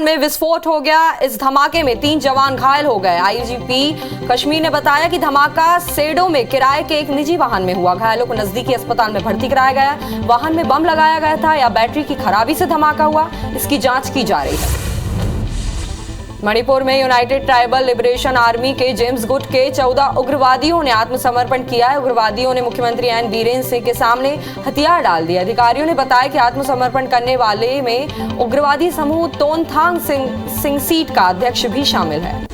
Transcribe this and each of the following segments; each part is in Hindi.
में विस्फोट हो गया। इस धमाके में 3 जवान घायल हो गए। आईजीपी कश्मीर ने बताया कि धमाका सेडो में किराए के एक निजी वाहन में हुआ। घायलों को नजदीकी अस्पताल में भर्ती कराया गया। वाहन में बम लगाया गया था या बैटरी की खराबी से धमाका हुआ, इसकी जांच की जा रही है। मणिपुर में यूनाइटेड ट्राइबल लिबरेशन आर्मी के जेम्स गुट के 14 उग्रवादियों ने आत्मसमर्पण किया है। उग्रवादियों ने मुख्यमंत्री एन बीरेन सिंह के सामने हथियार डाल दिए। अधिकारियों ने बताया कि आत्मसमर्पण करने वाले में उग्रवादी समूह तोनथांग सिंह सीट का अध्यक्ष भी शामिल है।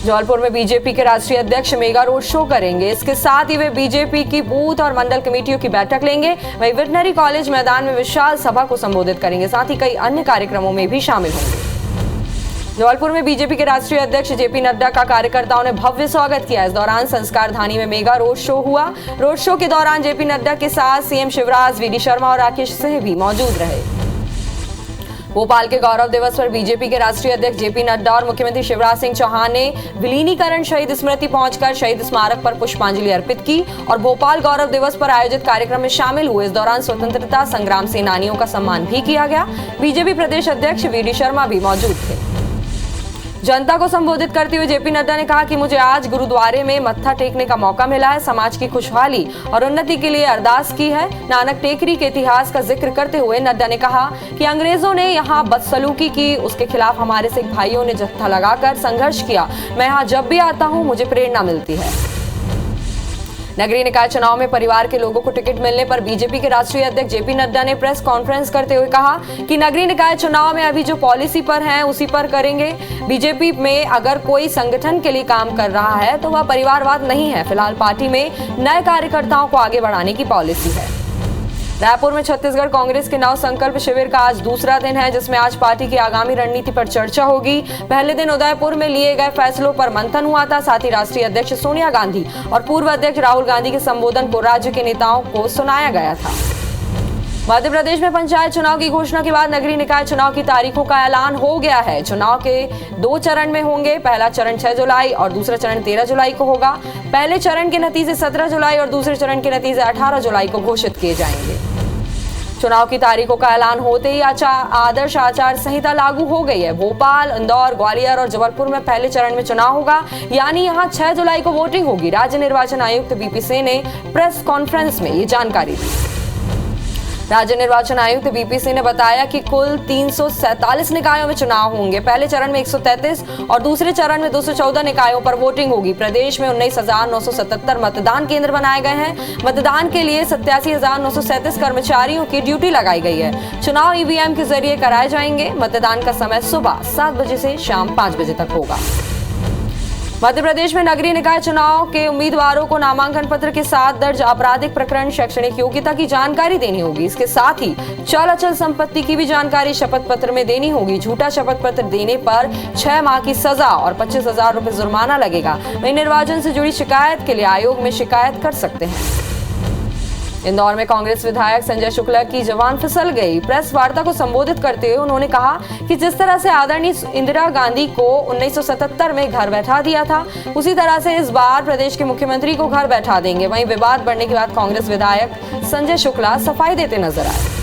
जबलपुर में बीजेपी के राष्ट्रीय अध्यक्ष मेगा रोड शो करेंगे। इसके साथ ही वे बीजेपी की बूथ और मंडल कमेटियों की बैठक लेंगे। वहीं वेटनरी कॉलेज मैदान में विशाल सभा को संबोधित करेंगे। साथ ही कई अन्य कार्यक्रमों में भी शामिल होंगे। जबलपुर में बीजेपी के राष्ट्रीय अध्यक्ष जेपी नड्डा का कार्यकर्ताओं ने भव्य स्वागत किया। इस दौरान संस्कार धानी में मेगा रोड शो हुआ। रोड शो के दौरान जेपी नड्डा के साथ सीएम शिवराज, वीडी शर्मा और राकेश सिंह भी मौजूद रहे। भोपाल के गौरव दिवस पर बीजेपी के राष्ट्रीय अध्यक्ष जेपी नड्डा और मुख्यमंत्री शिवराज सिंह चौहान ने विलीनीकरण शहीद स्मृति पहुंचकर शहीद स्मारक पर पुष्पांजलि अर्पित की और भोपाल गौरव दिवस पर आयोजित कार्यक्रम में शामिल हुए। इस दौरान स्वतंत्रता संग्राम सेनानियों का सम्मान भी किया गया। बीजेपी प्रदेश अध्यक्ष वीडी शर्मा भी मौजूद थे। जनता को संबोधित करते हुए जेपी नड्डा ने कहा कि मुझे आज गुरुद्वारे में मत्था टेकने का मौका मिला है। समाज की खुशहाली और उन्नति के लिए अरदास की है। नानक टेकरी के इतिहास का जिक्र करते हुए नड्डा ने कहा कि अंग्रेजों ने यहाँ बदसलूकी की, उसके खिलाफ हमारे सिख भाइयों ने जत्था लगाकर संघर्ष किया। मैं यहाँ जब भी आता हूँ मुझे प्रेरणा मिलती है। नगरीय निकाय चुनाव में परिवार के लोगों को टिकट मिलने पर बीजेपी के राष्ट्रीय अध्यक्ष जेपी नड्डा ने प्रेस कॉन्फ्रेंस करते हुए कहा कि नगरीय निकाय चुनाव में अभी जो पॉलिसी पर हैं उसी पर करेंगे। बीजेपी में अगर कोई संगठन के लिए काम कर रहा है तो वह परिवारवाद नहीं है। फिलहाल पार्टी में नए कार्यकर्ताओं को आगे बढ़ाने की पॉलिसी है। रायपुर में छत्तीसगढ़ कांग्रेस के नव संकल्प शिविर का आज दूसरा दिन है, जिसमें आज पार्टी की आगामी रणनीति पर चर्चा होगी। पहले दिन उदयपुर में लिए गए फैसलों पर मंथन हुआ था। साथ ही राष्ट्रीय अध्यक्ष सोनिया गांधी और पूर्व अध्यक्ष राहुल गांधी के संबोधन को राज्य के नेताओं को सुनाया गया था। मध्य प्रदेश में पंचायत चुनाव की घोषणा के बाद नगरीय निकाय चुनाव की तारीखों का ऐलान हो गया है। चुनाव के 2 चरण में होंगे। पहला चरण 6 जुलाई और दूसरा चरण 13 जुलाई को होगा। पहले चरण के नतीजे 17 जुलाई और दूसरे चरण के नतीजे 18 जुलाई को घोषित किए जाएंगे। चुनाव की तारीखों का ऐलान होते ही आदर्श आचार संहिता लागू हो गई है। भोपाल, इंदौर, ग्वालियर और जबलपुर में पहले चरण में चुनाव होगा, यानी यहां 6 जुलाई को वोटिंग होगी। राज्य निर्वाचन आयुक्त बीपी सिंह ने प्रेस कॉन्फ्रेंस में ये जानकारी दी। राज्य निर्वाचन आयुक्त बीपी सिंह ने बताया कि कुल 347 निकायों में चुनाव होंगे। पहले चरण में 133 और दूसरे चरण में 214 निकायों पर वोटिंग होगी। प्रदेश में 19,977 मतदान केंद्र बनाए गए हैं। मतदान के लिए 87,937 कर्मचारियों की ड्यूटी लगाई गई है। चुनाव ईवीएम के जरिए कराए जाएंगे। मतदान का समय सुबह 7 बजे से शाम 5 बजे तक होगा। मध्य प्रदेश में नगरीय निकाय चुनाव के उम्मीदवारों को नामांकन पत्र के साथ दर्ज आपराधिक प्रकरण, शैक्षणिक योग्यता की जानकारी देनी होगी। इसके साथ ही चल अचल संपत्ति की भी जानकारी शपथ पत्र में देनी होगी। झूठा शपथ पत्र देने पर 6 माह की सजा और 25,000 रुपए जुर्माना लगेगा। वहीं निर्वाचन से जुड़ी शिकायत के लिए आयोग में शिकायत कर सकते हैं। इंदौर में कांग्रेस विधायक संजय शुक्ला की जवान फिसल गई। प्रेस वार्ता को संबोधित करते हुए उन्होंने कहा कि जिस तरह से आदरणीय इंदिरा गांधी को 1977 में घर बैठा दिया था, उसी तरह से इस बार प्रदेश के मुख्यमंत्री को घर बैठा देंगे। वहीं विवाद बढ़ने के बाद कांग्रेस विधायक संजय शुक्ला सफाई देते नजर आए।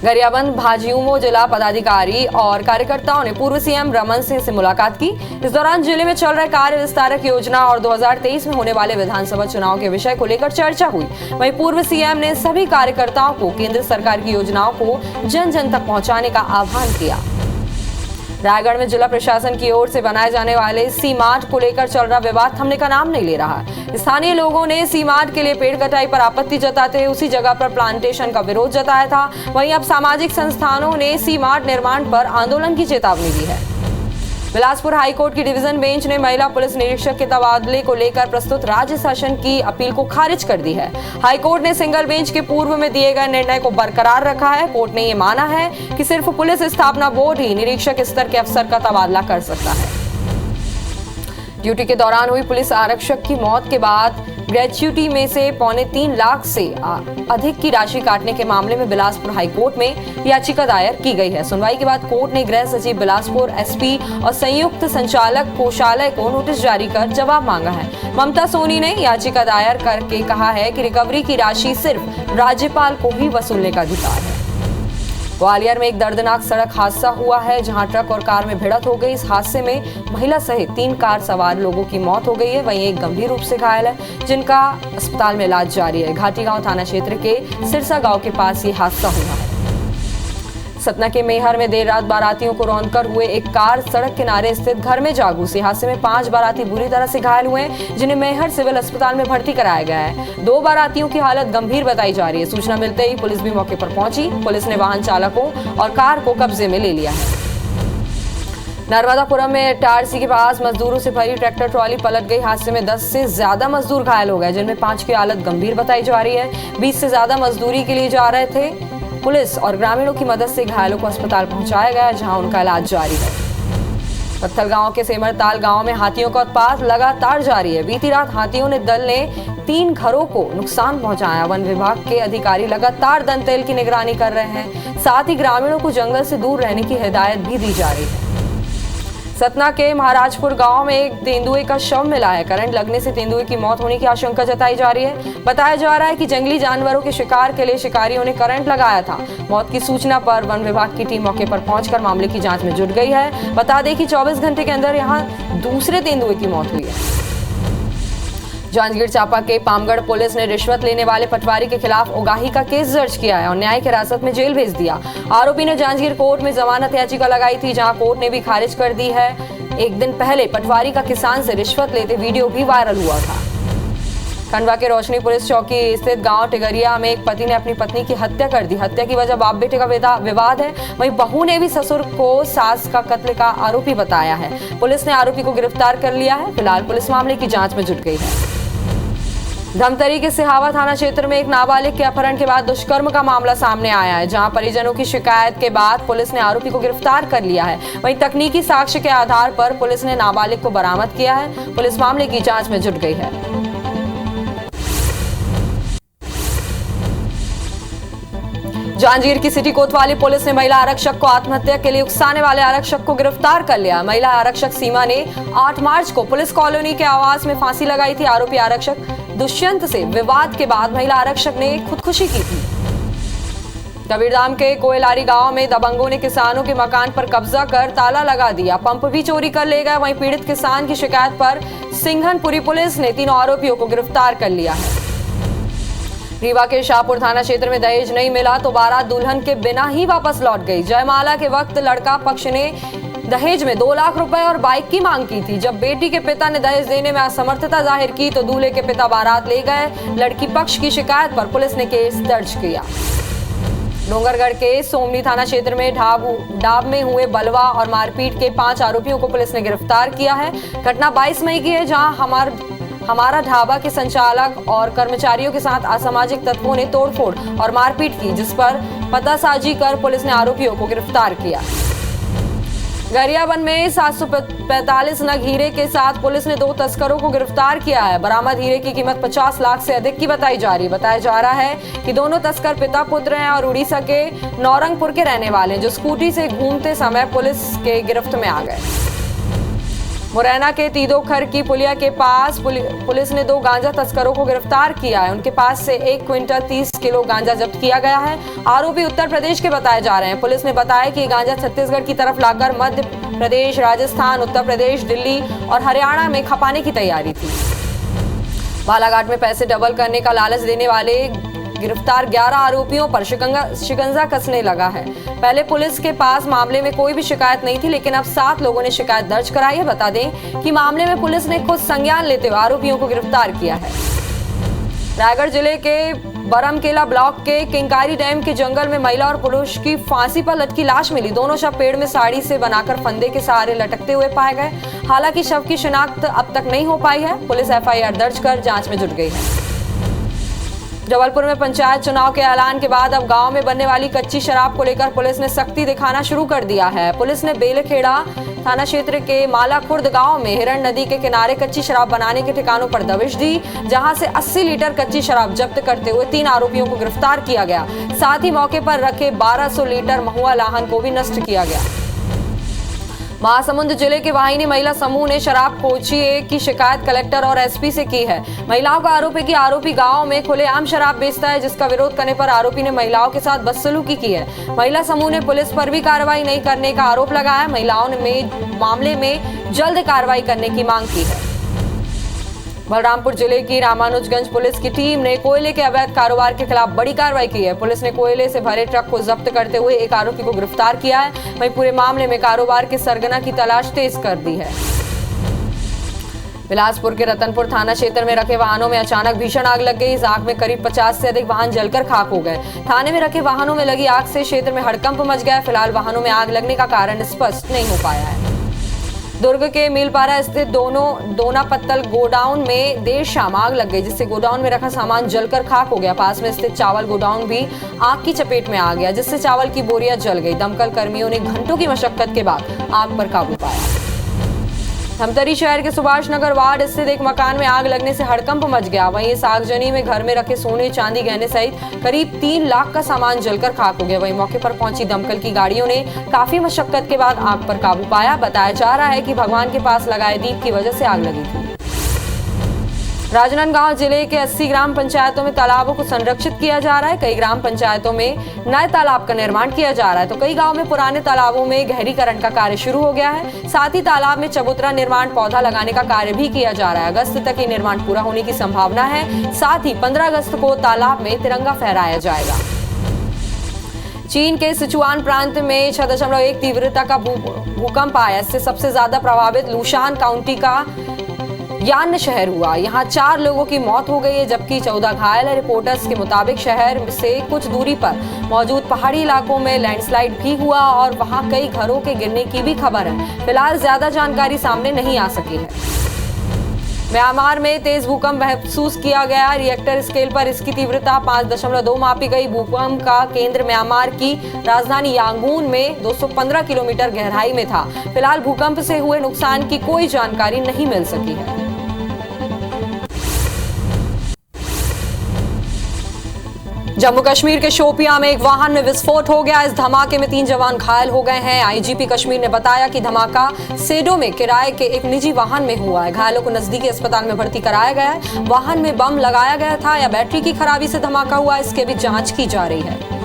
गरियाबंद भाजयूमो जिला पदाधिकारी और कार्यकर्ताओं ने पूर्व सीएम रमन सिंह से मुलाकात की। इस दौरान जिले में चल रहे कार्य विस्तारक योजना और 2023 में होने वाले विधानसभा चुनाव के विषय को लेकर चर्चा हुई। वहीं पूर्व सीएम ने सभी कार्यकर्ताओं को केंद्र सरकार की योजनाओं को जन जन तक पहुंचाने का आह्वान किया। रायगढ़ में जिला प्रशासन की ओर से बनाए जाने वाले सी मार्ट को लेकर चल रहा विवाद थमने का नाम नहीं ले रहा। स्थानीय लोगों ने सी मार्ट के लिए पेड़ कटाई पर आपत्ति जताते हुए उसी जगह पर प्लांटेशन का विरोध जताया था। वहीं अब सामाजिक संस्थानों ने सी मार्ट निर्माण पर आंदोलन की चेतावनी दी है। बिलासपुर हाईकोर्ट की डिवीजन बेंच ने महिला पुलिस निरीक्षक के तबादले को लेकर प्रस्तुत राज्य शासन की अपील को खारिज कर दी है। हाईकोर्ट ने सिंगल बेंच के पूर्व में दिए गए निर्णय को बरकरार रखा है। कोर्ट ने ये माना है कि सिर्फ पुलिस स्थापना बोर्ड ही निरीक्षक स्तर के अफसर का तबादला कर सकता है। ड्यूटी के दौरान हुई पुलिस आरक्षक की मौत के बाद ग्रेच्युटी में से 3.25 लाख से अधिक की राशि काटने के मामले में बिलासपुर हाईकोर्ट में याचिका दायर की गई है। सुनवाई के बाद कोर्ट ने गृह सचिव बिलासपुर, एसपी और संयुक्त संचालक कोषालय को नोटिस जारी कर जवाब मांगा है। ममता सोनी ने याचिका दायर करके कहा है कि रिकवरी की राशि सिर्फ राज्यपाल को ही वसूलने का अधिकार है। ग्वालियर में एक दर्दनाक सड़क हादसा हुआ है, जहां ट्रक और कार में भिड़ंत हो गई। इस हादसे में महिला सहित 3 कार सवार लोगों की मौत हो गई है, वहीं एक गंभीर रूप से घायल है, जिनका अस्पताल में इलाज जारी है। घाटी गांव थाना क्षेत्र के सिरसा गांव के पास ये हादसा हुआ है। सतना के मेहर में देर रात बारातियों को रौंदकर हुए एक कार सड़क किनारे स्थित घर में जा घुसी। हादसे में 5 बाराती बुरी तरह से घायल हुए, जिन्हें मेहर सिविल अस्पताल में भर्ती कराया गया है। 2 बारातियों की हालत गंभीर बताई जा रही है। सूचना मिलते ही पुलिस भी मौके पर पहुंची। पुलिस ने वाहन चालकों और कार को कब्जे में ले लिया है। नर्मदापुरम में टारसी के पास मजदूरों से भरी ट्रैक्टर ट्रॉली पलट गई। हादसे में 10 से ज्यादा मजदूर घायल हो गए, जिनमें 5 की हालत गंभीर बताई जा रही है। 20 से ज्यादा मजदूरी के लिए जा रहे थे। पुलिस और ग्रामीणों की मदद से घायलों को अस्पताल पहुंचाया गया, जहां उनका इलाज जारी है। पत्थल गांव के सेमरताल गांव में हाथियों का उत्पात लगातार जारी है। बीती रात हाथियों ने दल ने 3 घरों को नुकसान पहुंचाया। वन विभाग के अधिकारी लगातार दंतेल की निगरानी कर रहे हैं, साथ ही ग्रामीणों को जंगल से दूर रहने की हिदायत भी दी जा रही है। सतना के महाराजपुर गांव में एक तेंदुए का शव मिला है। करंट लगने से तेंदुए की मौत होने की आशंका जताई जा रही है। बताया जा रहा है कि जंगली जानवरों के शिकार के लिए शिकारियों ने करंट लगाया था। मौत की सूचना पर वन विभाग की टीम मौके पर पहुंचकर मामले की जांच में जुट गई है। बता दें कि 24 घंटे के अंदर यहां दूसरे तेंदुए की मौत हुई है। जांजगीर चांपा के पामगढ़ पुलिस ने रिश्वत लेने वाले पटवारी के खिलाफ उगाही का केस दर्ज किया है और न्यायिक हिरासत में जेल भेज दिया। आरोपी ने जांजगीर कोर्ट में जमानत याचिका लगाई थी, जहां कोर्ट ने भी खारिज कर दी है। एक दिन पहले पटवारी का किसान से रिश्वत लेते वीडियो भी वायरल हुआ था। खंडवा के रोशनी पुलिस चौकी स्थित गांव टिगरिया में एक पति ने अपनी पत्नी की हत्या कर दी। हत्या की वजह बाप बेटे का विवाद है। वहीं बहू ने भी ससुर को सास का कत्ल का आरोपी बताया है। पुलिस ने आरोपी को गिरफ्तार कर लिया है। फिलहाल पुलिस मामले की जांच में जुट गई है। धमतरी के सिहावा थाना क्षेत्र में एक नाबालिग के अपहरण के बाद दुष्कर्म का मामला सामने आया है, जहां परिजनों की शिकायत के बाद पुलिस ने आरोपी को गिरफ्तार कर लिया है। वहीं तकनीकी साक्ष्य के आधार पर पुलिस ने नाबालिग को बरामद किया है। पुलिस मामले की जांच में जुट गई है। जांजगीर की सिटी कोतवाली पुलिस ने महिला आरक्षक को आत्महत्या के लिए उकसाने वाले आरक्षक को गिरफ्तार कर लिया। महिला आरक्षक सीमा ने 8 मार्च को पुलिस कॉलोनी के आवास में फांसी लगाई थी। आरोपी आरक्षक दुष्यंत से विवाद के बाद महिला आरक्षक ने खुदकुशी की थी। कबीरधाम के कोयलारी गांव में दबंगों ने किसानों के मकान पर कब्जा कर ताला लगा दिया। पंप भी चोरी कर ले गए। वहीं पीड़ित किसान की शिकायत पर सिंघनपुरी पुलिस ने 3 आरोपियों को गिरफ्तार कर लिया है। रीवा के शाहपुर थाना क्षेत्र में दहेज नहीं मिला तो बारात दुल्हन के बिना ही वापस लौट गई। जयमाला के वक्त लड़का पक्ष ने दहेज में 2 लाख रुपए और बाइक की मांग की थी। जब बेटी के पिता ने दहेज देने में असमर्थता जाहिर की तो दूल्हे के पिता बारात ले गए। लड़की पक्ष की शिकायत पर पुलिस ने केस दर्ज किया। डोंगरगढ़ के सोमनी थाना क्षेत्र में डाब में हुए बलवा और मारपीट के 5 आरोपियों को पुलिस ने गिरफ्तार किया है। घटना 22 मई की है, जहां हमारा ढाबा के संचालक और कर्मचारियों के साथ असामाजिक तत्वों ने तोड़फोड़ और मारपीट की, जिस पर पतासाजी कर पुलिस ने आरोपियों को गिरफ्तार किया। गरियाबंद में 745 नग हीरे के साथ पुलिस ने 2 तस्करों को गिरफ्तार किया है। बरामद हीरे की कीमत 50 लाख से अधिक की बताई जा रही है। बताया जा रहा है कि दोनों तस्कर पिता पुत्र हैं और उड़ीसा के नौरंगपुर के रहने वाले हैं, जो स्कूटी से घूमते समय पुलिस के गिरफ्त में आ गए। मुरैना के तीदोखर की पुलिया के पास पुलिस ने 2 गांजा तस्करों को गिरफ्तार किया है। उनके पास से 1 क्विंटल 30 किलो गांजा जब्त किया गया है। आरोपी उत्तर प्रदेश के बताए जा रहे हैं। पुलिस ने बताया कि गांजा छत्तीसगढ़ की तरफ लाकर मध्य प्रदेश, राजस्थान, उत्तर प्रदेश, दिल्ली और हरियाणा में खपाने की तैयारी थी। बालाघाट में पैसे डबल करने का लालच देने वाले गिरफ्तार 11 आरोपियों पर शिकंजा कसने लगा है। पहले पुलिस के पास मामले में कोई भी शिकायत नहीं थी, लेकिन अब 7 लोगों ने शिकायत दर्ज कराई है। बता दें कि मामले में पुलिस ने खुद संज्ञान लेते हुए आरोपियों को गिरफ्तार किया है। रायगढ़ जिले के बरमकेला ब्लॉक के किंकारी डैम के जंगल में महिला और पुरुष की फांसी पर लटकी लाश मिली। दोनों शव पेड़ में साड़ी से बनाकर फंदे के सहारे लटकते हुए पाए गए। हालांकि शव की शिनाख्त अब तक नहीं हो पाई है। पुलिस FIR दर्ज कर जांच में जुट गई है। जबलपुर में पंचायत चुनाव के ऐलान के बाद अब गांव में बनने वाली कच्ची शराब को लेकर पुलिस ने सख्ती दिखाना शुरू कर दिया है। पुलिस ने बेलखेड़ा थाना क्षेत्र के मालाखुर्द गांव में हिरण नदी के किनारे कच्ची शराब बनाने के ठिकानों पर दबिश दी, जहां से 80 लीटर कच्ची शराब जब्त करते हुए 3 आरोपियों को गिरफ्तार किया गया। साथ ही मौके पर रखे 1200 लीटर महुआ लाहन को भी नष्ट किया गया। महासमुंद जिले के वाहिनी महिला समूह ने शराब कोचिए की शिकायत कलेक्टर और एसपी से की है। महिलाओं का आरोप है कि आरोपी गांव में खुलेआम शराब बेचता है, जिसका विरोध करने पर आरोपी ने महिलाओं के साथ बदसलूकी की है। महिला समूह ने पुलिस पर भी कार्रवाई नहीं करने का आरोप लगाया। महिलाओं ने मामले में जल्द कार्रवाई करने की मांग की है। बलरामपुर जिले की रामानुजगंज पुलिस की टीम ने कोयले के अवैध कारोबार के खिलाफ बड़ी कार्रवाई की है। पुलिस ने कोयले से भरे ट्रक को जब्त करते हुए एक आरोपी को गिरफ्तार किया है। वहीं पूरे मामले में कारोबार के सरगना की तलाश तेज कर दी है। बिलासपुर के रतनपुर थाना क्षेत्र में रखे वाहनों में अचानक भीषण आग लग गई। इस आग में करीब 50 से अधिक वाहन जलकर खाक हो गए। थाने में रखे वाहनों में लगी आग से क्षेत्र में हड़कंप मच गया। फिलहाल वाहनों में आग लगने का कारण स्पष्ट नहीं हो पाया है। दुर्ग के मीलपारा स्थित दोना पत्तल गोडाउन में देर शाम आग लग गई, जिससे गोडाउन में रखा सामान जलकर खाक हो गया। पास में स्थित चावल गोडाउन भी आग की चपेट में आ गया, जिससे चावल की बोरियां जल गई। दमकल कर्मियों ने घंटों की मशक्कत के बाद आग पर काबू पाया। धमतरी शहर के सुभाष नगर वार्ड स्थित एक मकान में आग लगने से हड़कंप मच गया। वहीं इस आगजनी में घर में रखे सोने, चांदी, गहने सहित करीब 3 लाख का सामान जलकर खाक हो गया। वहीं मौके पर पहुंची दमकल की गाड़ियों ने काफी मशक्कत के बाद आग पर काबू पाया। बताया जा रहा है कि भगवान के पास लगाए दीप की वजह से आग लगी थी। राजनांदगांव जिले के 80 ग्राम पंचायतों में तालाबों को संरक्षित किया जा रहा है। कई ग्राम पंचायतों में नए तालाब का निर्माण किया जा रहा है, तो कई गांव में पुराने तालाबों में गहरीकरण का कार्य शुरू हो गया है। साथ ही तालाब में चबूतरा निर्माण, पौधा लगाने का कार्य भी किया जा रहा है। अगस्त तक ये निर्माण पूरा होने की संभावना है। साथ ही 15 अगस्त को तालाब में तिरंगा फहराया जाएगा। चीन के सिचुआन प्रांत में 6.1 तीव्रता का भूकंप आया। इससे सबसे ज्यादा प्रभावित लुशान काउंटी का यान शहर हुआ। यहाँ 4 लोगों की मौत हो गई है, जबकि 14 घायल है। रिपोर्टर्स के मुताबिक शहर से कुछ दूरी पर मौजूद पहाड़ी इलाकों में लैंडस्लाइड भी हुआ और वहाँ कई घरों के गिरने की भी खबर है। फिलहाल ज्यादा जानकारी सामने नहीं आ सकी है। म्यांमार में तेज भूकंप महसूस किया गया। रिएक्टर स्केल पर इसकी तीव्रता 5.2 मापी गई। भूकंप का केंद्र म्यांमार की राजधानी यांगून में 215 किलोमीटर गहराई में था। फिलहाल भूकंप से हुए नुकसान की कोई जानकारी नहीं मिल सकी है। जम्मू कश्मीर के शोपियां में एक वाहन में विस्फोट हो गया। इस धमाके में 3 जवान घायल हो गए हैं। आईजीपी कश्मीर ने बताया कि धमाका सेडो में किराए के एक निजी वाहन में हुआ है। घायलों को नजदीकी अस्पताल में भर्ती कराया गया है। वाहन में बम लगाया गया था या बैटरी की खराबी से धमाका हुआ, इसकी भी जांच की जा रही है।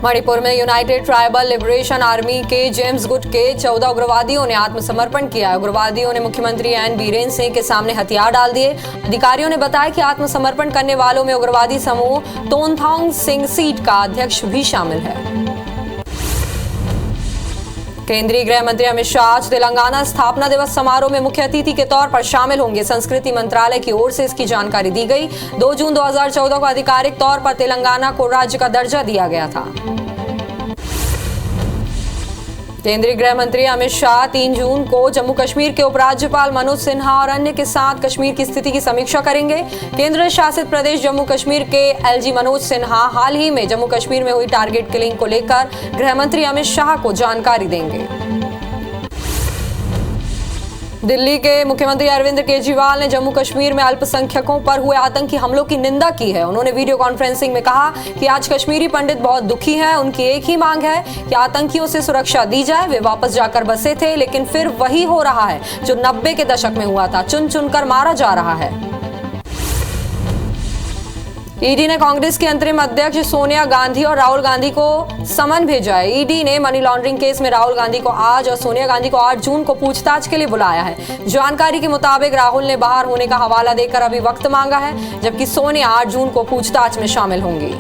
मणिपुर में यूनाइटेड ट्राइबल लिबरेशन आर्मी के जेम्स गुट के 14 उग्रवादियों ने आत्मसमर्पण किया। उग्रवादियों ने मुख्यमंत्री एन बीरेन सिंह के सामने हथियार डाल दिए। अधिकारियों ने बताया कि आत्मसमर्पण करने वालों में उग्रवादी समूह तोनथांग सिंह सीट का अध्यक्ष भी शामिल है। केंद्रीय गृह मंत्री अमित शाह आज तेलंगाना स्थापना दिवस समारोह में मुख्य अतिथि के तौर पर शामिल होंगे। संस्कृति मंत्रालय की ओर से इसकी जानकारी दी गई। 2 जून 2014 को आधिकारिक तौर पर तेलंगाना को राज्य का दर्जा दिया गया था। केंद्रीय गृह मंत्री अमित शाह 3 जून को जम्मू कश्मीर के उपराज्यपाल मनोज सिन्हा और अन्य के साथ कश्मीर की स्थिति की समीक्षा करेंगे। केंद्र शासित प्रदेश जम्मू कश्मीर के एलजी मनोज सिन्हा हाल ही में जम्मू कश्मीर में हुई टारगेट किलिंग को लेकर गृह मंत्री अमित शाह को जानकारी देंगे। दिल्ली के मुख्यमंत्री अरविंद केजरीवाल ने जम्मू कश्मीर में अल्पसंख्यकों पर हुए आतंकी हमलों की निंदा की है। उन्होंने वीडियो कॉन्फ्रेंसिंग में कहा कि आज कश्मीरी पंडित बहुत दुखी हैं। उनकी एक ही मांग है कि आतंकियों से सुरक्षा दी जाए। वे वापस जाकर बसे थे, लेकिन फिर वही हो रहा है जो 90 के दशक में हुआ था। चुन चुनकर मारा जा रहा है। ईडी ने कांग्रेस की अंतरिम अध्यक्ष सोनिया गांधी और राहुल गांधी को समन भेजा है। ईडी ने मनी लॉन्ड्रिंग केस में राहुल गांधी को आज और सोनिया गांधी को 8 जून को पूछताछ के लिए बुलाया है। जानकारी के मुताबिक राहुल ने बाहर होने का हवाला देकर अभी वक्त मांगा है, जबकि सोनिया 8 जून को पूछताछ में शामिल होंगी।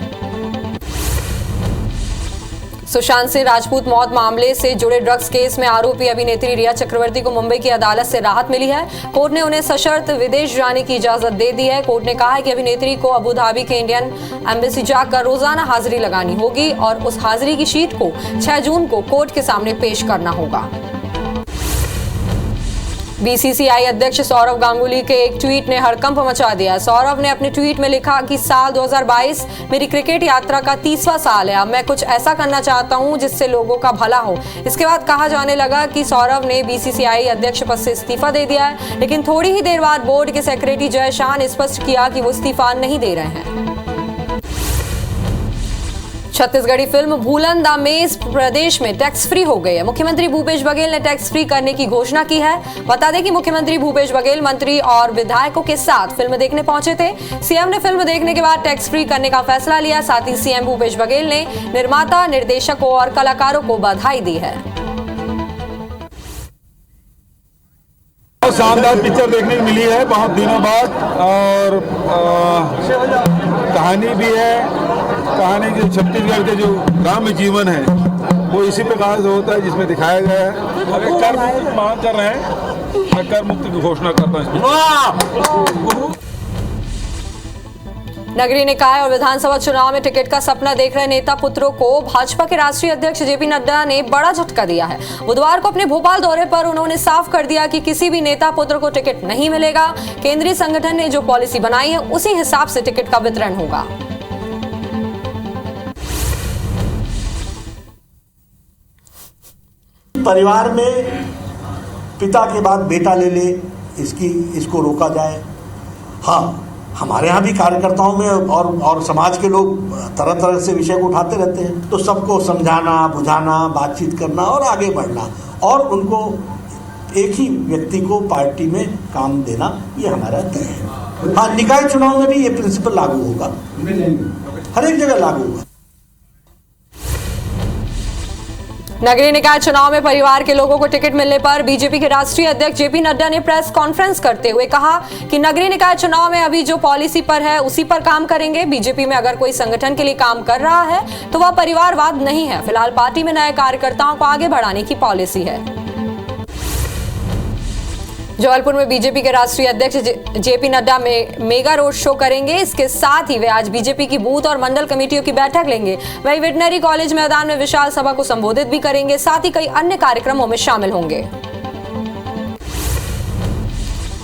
सुशांत सिंह राजपूत मौत मामले से जुड़े ड्रग्स केस में आरोपी अभिनेत्री रिया चक्रवर्ती को मुंबई की अदालत से राहत मिली है। कोर्ट ने उन्हें सशर्त विदेश जाने की इजाजत दे दी है। कोर्ट ने कहा है कि अभिनेत्री को अबू धाबी के इंडियन एम्बेसी जाकर रोजाना हाजिरी लगानी होगी और उस हाजिरी की शीट को 6 जून को कोर्ट के सामने पेश करना होगा। बीसीसीआई अध्यक्ष सौरव गांगुली के एक ट्वीट ने हड़कंप मचा दिया। सौरव ने अपने ट्वीट में लिखा कि साल 2022 मेरी क्रिकेट यात्रा का 30वां साल है। अब मैं कुछ ऐसा करना चाहता हूं जिससे लोगों का भला हो। इसके बाद कहा जाने लगा कि सौरव ने बीसीसीआई अध्यक्ष पद से इस्तीफा दे दिया है, लेकिन थोड़ी ही देर बाद बोर्ड के सेक्रेटरी जय शाह ने स्पष्ट किया कि वो इस्तीफा नहीं दे रहे हैं। छत्तीसगढ़ी फिल्म भूलन द मेज प्रदेश में टैक्स फ्री हो गई है। मुख्यमंत्री भूपेश बघेल ने टैक्स फ्री करने की घोषणा की है। बता दें कि मुख्यमंत्री भूपेश बघेल मंत्री और विधायकों के साथ फिल्म देखने पहुंचे थे। सीएम ने फिल्म देखने के बाद टैक्स फ्री करने का फैसला लिया। साथ ही सीएम भूपेश बघेल ने निर्माता, निर्देशकों और कलाकारों को बधाई दी है। शानदार पिक्चर देखने को मिली है बहुत दिनों बाद, और कहानी भी है। कहानी के छत्तीसगढ़ के जो ग्राम्य जीवन है वो इसी प्रकार से होता है जिसमें दिखाया गया है। अब कर मुक्ति मांग कर रहे हैं, मैं कर मुक्ति की घोषणा करता हूँ। नगरीय निकाय और विधानसभा चुनाव में टिकट का सपना देख रहे नेता पुत्रों को भाजपा के राष्ट्रीय अध्यक्ष जेपी नड्डा ने बड़ा झटका दिया है। बुधवार को अपने भोपाल दौरे पर उन्होंने साफ कर दिया कि किसी भी नेता पुत्र को टिकट नहीं मिलेगा। केंद्रीय संगठन ने जो पॉलिसी बनाई है उसी हिसाब से टिकट का वितरण होगा। परिवार में पिता के बाद बेटा ले ले, इसको रोका जाए। हाँ, हमारे यहाँ भी कार्यकर्ताओं में और समाज के लोग तरह तरह से विषय को उठाते रहते हैं, तो सबको समझाना, बुझाना, बातचीत करना और आगे बढ़ना और उनको एक ही व्यक्ति को पार्टी में काम देना, ये हमारा तय है। हाँ, निकाय चुनाव में भी ये प्रिंसिपल लागू होगा, हर एक जगह लागू होगा। नगरीय निकाय चुनाव में परिवार के लोगों को टिकट मिलने पर बीजेपी के राष्ट्रीय अध्यक्ष जेपी नड्डा ने प्रेस कॉन्फ्रेंस करते हुए कहा कि नगरीय निकाय चुनाव में अभी जो पॉलिसी पर है उसी पर काम करेंगे। बीजेपी में अगर कोई संगठन के लिए काम कर रहा है तो वह परिवारवाद नहीं है। फिलहाल पार्टी में नए कार्यकर्ताओं को आगे बढ़ाने की पॉलिसी है। जबलपुर में बीजेपी के राष्ट्रीय अध्यक्ष JP Nadda mega road show करेंगे। इसके साथ ही वे आज बीजेपी की बूथ और मंडल कमेटियों की बैठक लेंगे। वहीं वेटनरी कॉलेज मैदान में विशाल सभा को संबोधित भी करेंगे। साथ ही कई अन्य कार्यक्रमों में शामिल होंगे।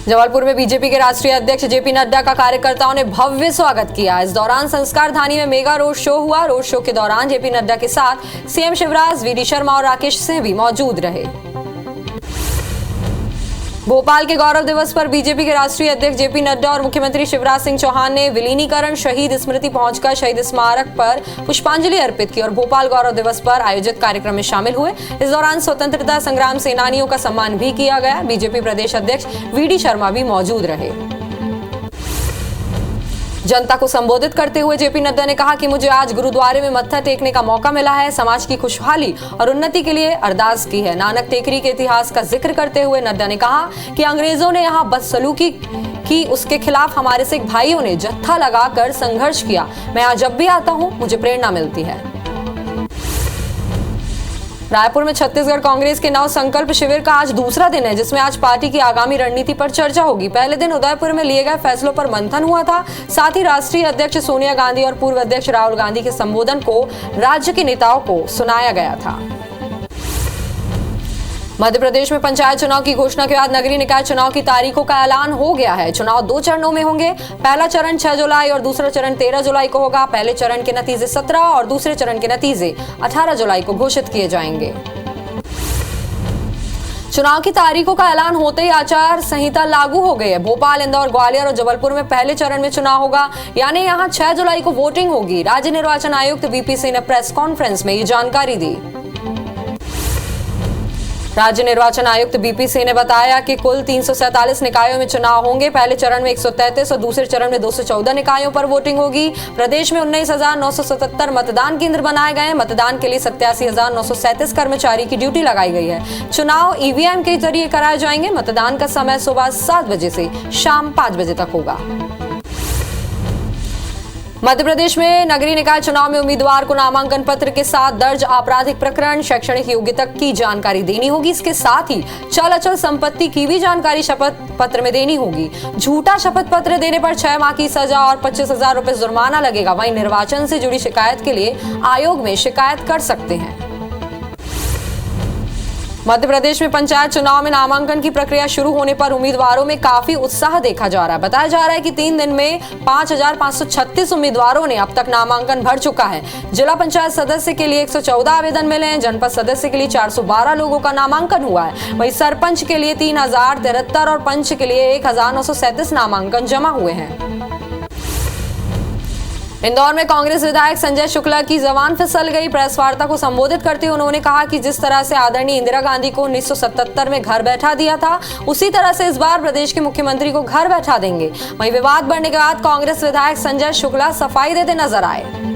जबलपुर में बीजेपी के राष्ट्रीय अध्यक्ष जेपी नड्डा का कार्यकर्ताओं ने भव्य स्वागत किया। इस दौरान संस्कार धानी में मेगा रोड शो हुआ। रोड शो के दौरान जेपी नड्डा के साथ सीएम शिवराज, वीडी शर्मा और राकेश सिंह भी मौजूद रहे। भोपाल के गौरव दिवस पर बीजेपी के राष्ट्रीय अध्यक्ष जेपी नड्डा और मुख्यमंत्री शिवराज सिंह चौहान ने विलीनीकरण शहीद स्मृति पहुंचकर शहीद स्मारक पर पुष्पांजलि अर्पित की और भोपाल गौरव दिवस पर आयोजित कार्यक्रम में शामिल हुए। इस दौरान स्वतंत्रता संग्राम सेनानियों का सम्मान भी किया गया। बीजेपी प्रदेश अध्यक्ष वीडी शर्मा भी मौजूद रहे। जनता को संबोधित करते हुए जेपी नड्डा ने कहा कि मुझे आज गुरुद्वारे में मत्था टेकने का मौका मिला है। समाज की खुशहाली और उन्नति के लिए अरदास की है। नानक टेकरी के इतिहास का जिक्र करते हुए नड्डा ने कहा कि अंग्रेजों ने यहाँ बदसलूकी की, उसके खिलाफ हमारे सिख भाइयों ने जत्था लगाकर संघर्ष किया। मैं यहाँ जब भी आता हूँ मुझे प्रेरणा मिलती है। रायपुर में छत्तीसगढ़ कांग्रेस के नव संकल्प शिविर का आज दूसरा दिन है, जिसमें आज पार्टी की आगामी रणनीति पर चर्चा होगी। पहले दिन उदयपुर में लिए गए फैसलों पर मंथन हुआ था। साथ ही राष्ट्रीय अध्यक्ष सोनिया गांधी और पूर्व अध्यक्ष राहुल गांधी के संबोधन को राज्य के नेताओं को सुनाया गया था। मध्य प्रदेश में पंचायत चुनाव की घोषणा के बाद नगरीय निकाय चुनाव की तारीखों का ऐलान हो गया है। चुनाव 2 चरणों में होंगे। पहला चरण 6 जुलाई और दूसरा चरण 13 जुलाई को होगा। पहले चरण के नतीजे 17 और दूसरे चरण के नतीजे 18 जुलाई को घोषित किए जाएंगे। चुनाव की तारीखों का ऐलान होते ही आचार संहिता लागू हो गई है। भोपाल, इंदौर, ग्वालियर और जबलपुर में पहले चरण में चुनाव होगा, यानी यहां 6 जुलाई को वोटिंग होगी। राज्य निर्वाचन आयुक्त बीपी सिंह ने प्रेस कॉन्फ्रेंस में ये जानकारी दी। राज्य निर्वाचन आयुक्त बीपी सिंह ने बताया कि कुल 347 निकायों में चुनाव होंगे। पहले चरण में 133 और दूसरे चरण में 214 निकायों पर वोटिंग होगी। प्रदेश में 19,977 मतदान केंद्र बनाए गए हैं। मतदान के लिए 87,937 कर्मचारी की ड्यूटी लगाई गई है। चुनाव ईवीएम के जरिए कराए जाएंगे। मतदान का समय सुबह 7 बजे से शाम 5 बजे तक होगा। मध्य प्रदेश में नगरीय निकाय चुनाव में उम्मीदवार को नामांकन पत्र के साथ दर्ज आपराधिक प्रकरण, शैक्षणिक योग्यता की जानकारी देनी होगी। इसके साथ ही चल अचल संपत्ति की भी जानकारी शपथ पत्र में देनी होगी। झूठा शपथ पत्र देने पर 6 माह की सजा और 25,000 रुपए जुर्माना लगेगा। वहीं निर्वाचन से जुड़ी शिकायत के लिए आयोग में शिकायत कर सकते हैं। मध्य प्रदेश में पंचायत चुनाव में नामांकन की प्रक्रिया शुरू होने पर उम्मीदवारों में काफी उत्साह देखा जा रहा है। बताया जा रहा है कि 3 दिन में 5,536 उम्मीदवारों ने अब तक नामांकन भर चुका है। जिला पंचायत सदस्य के लिए 114 आवेदन मिले हैं। जनपद सदस्य के लिए 412 लोगों का नामांकन हुआ है। वहीं सरपंच के लिए 3,073 और पंच के लिए 1,937 नामांकन जमा हुए हैं। इंदौर में कांग्रेस विधायक संजय शुक्ला की जबान फिसल गई। प्रेस वार्ता को संबोधित करते हुए उन्होंने कहा कि जिस तरह से आदरणीय इंदिरा गांधी को 1977 में घर बैठा दिया था, उसी तरह से इस बार प्रदेश के मुख्यमंत्री को घर बैठा देंगे। वहीं विवाद बढ़ने के बाद कांग्रेस विधायक संजय शुक्ला सफाई देते नजर आए।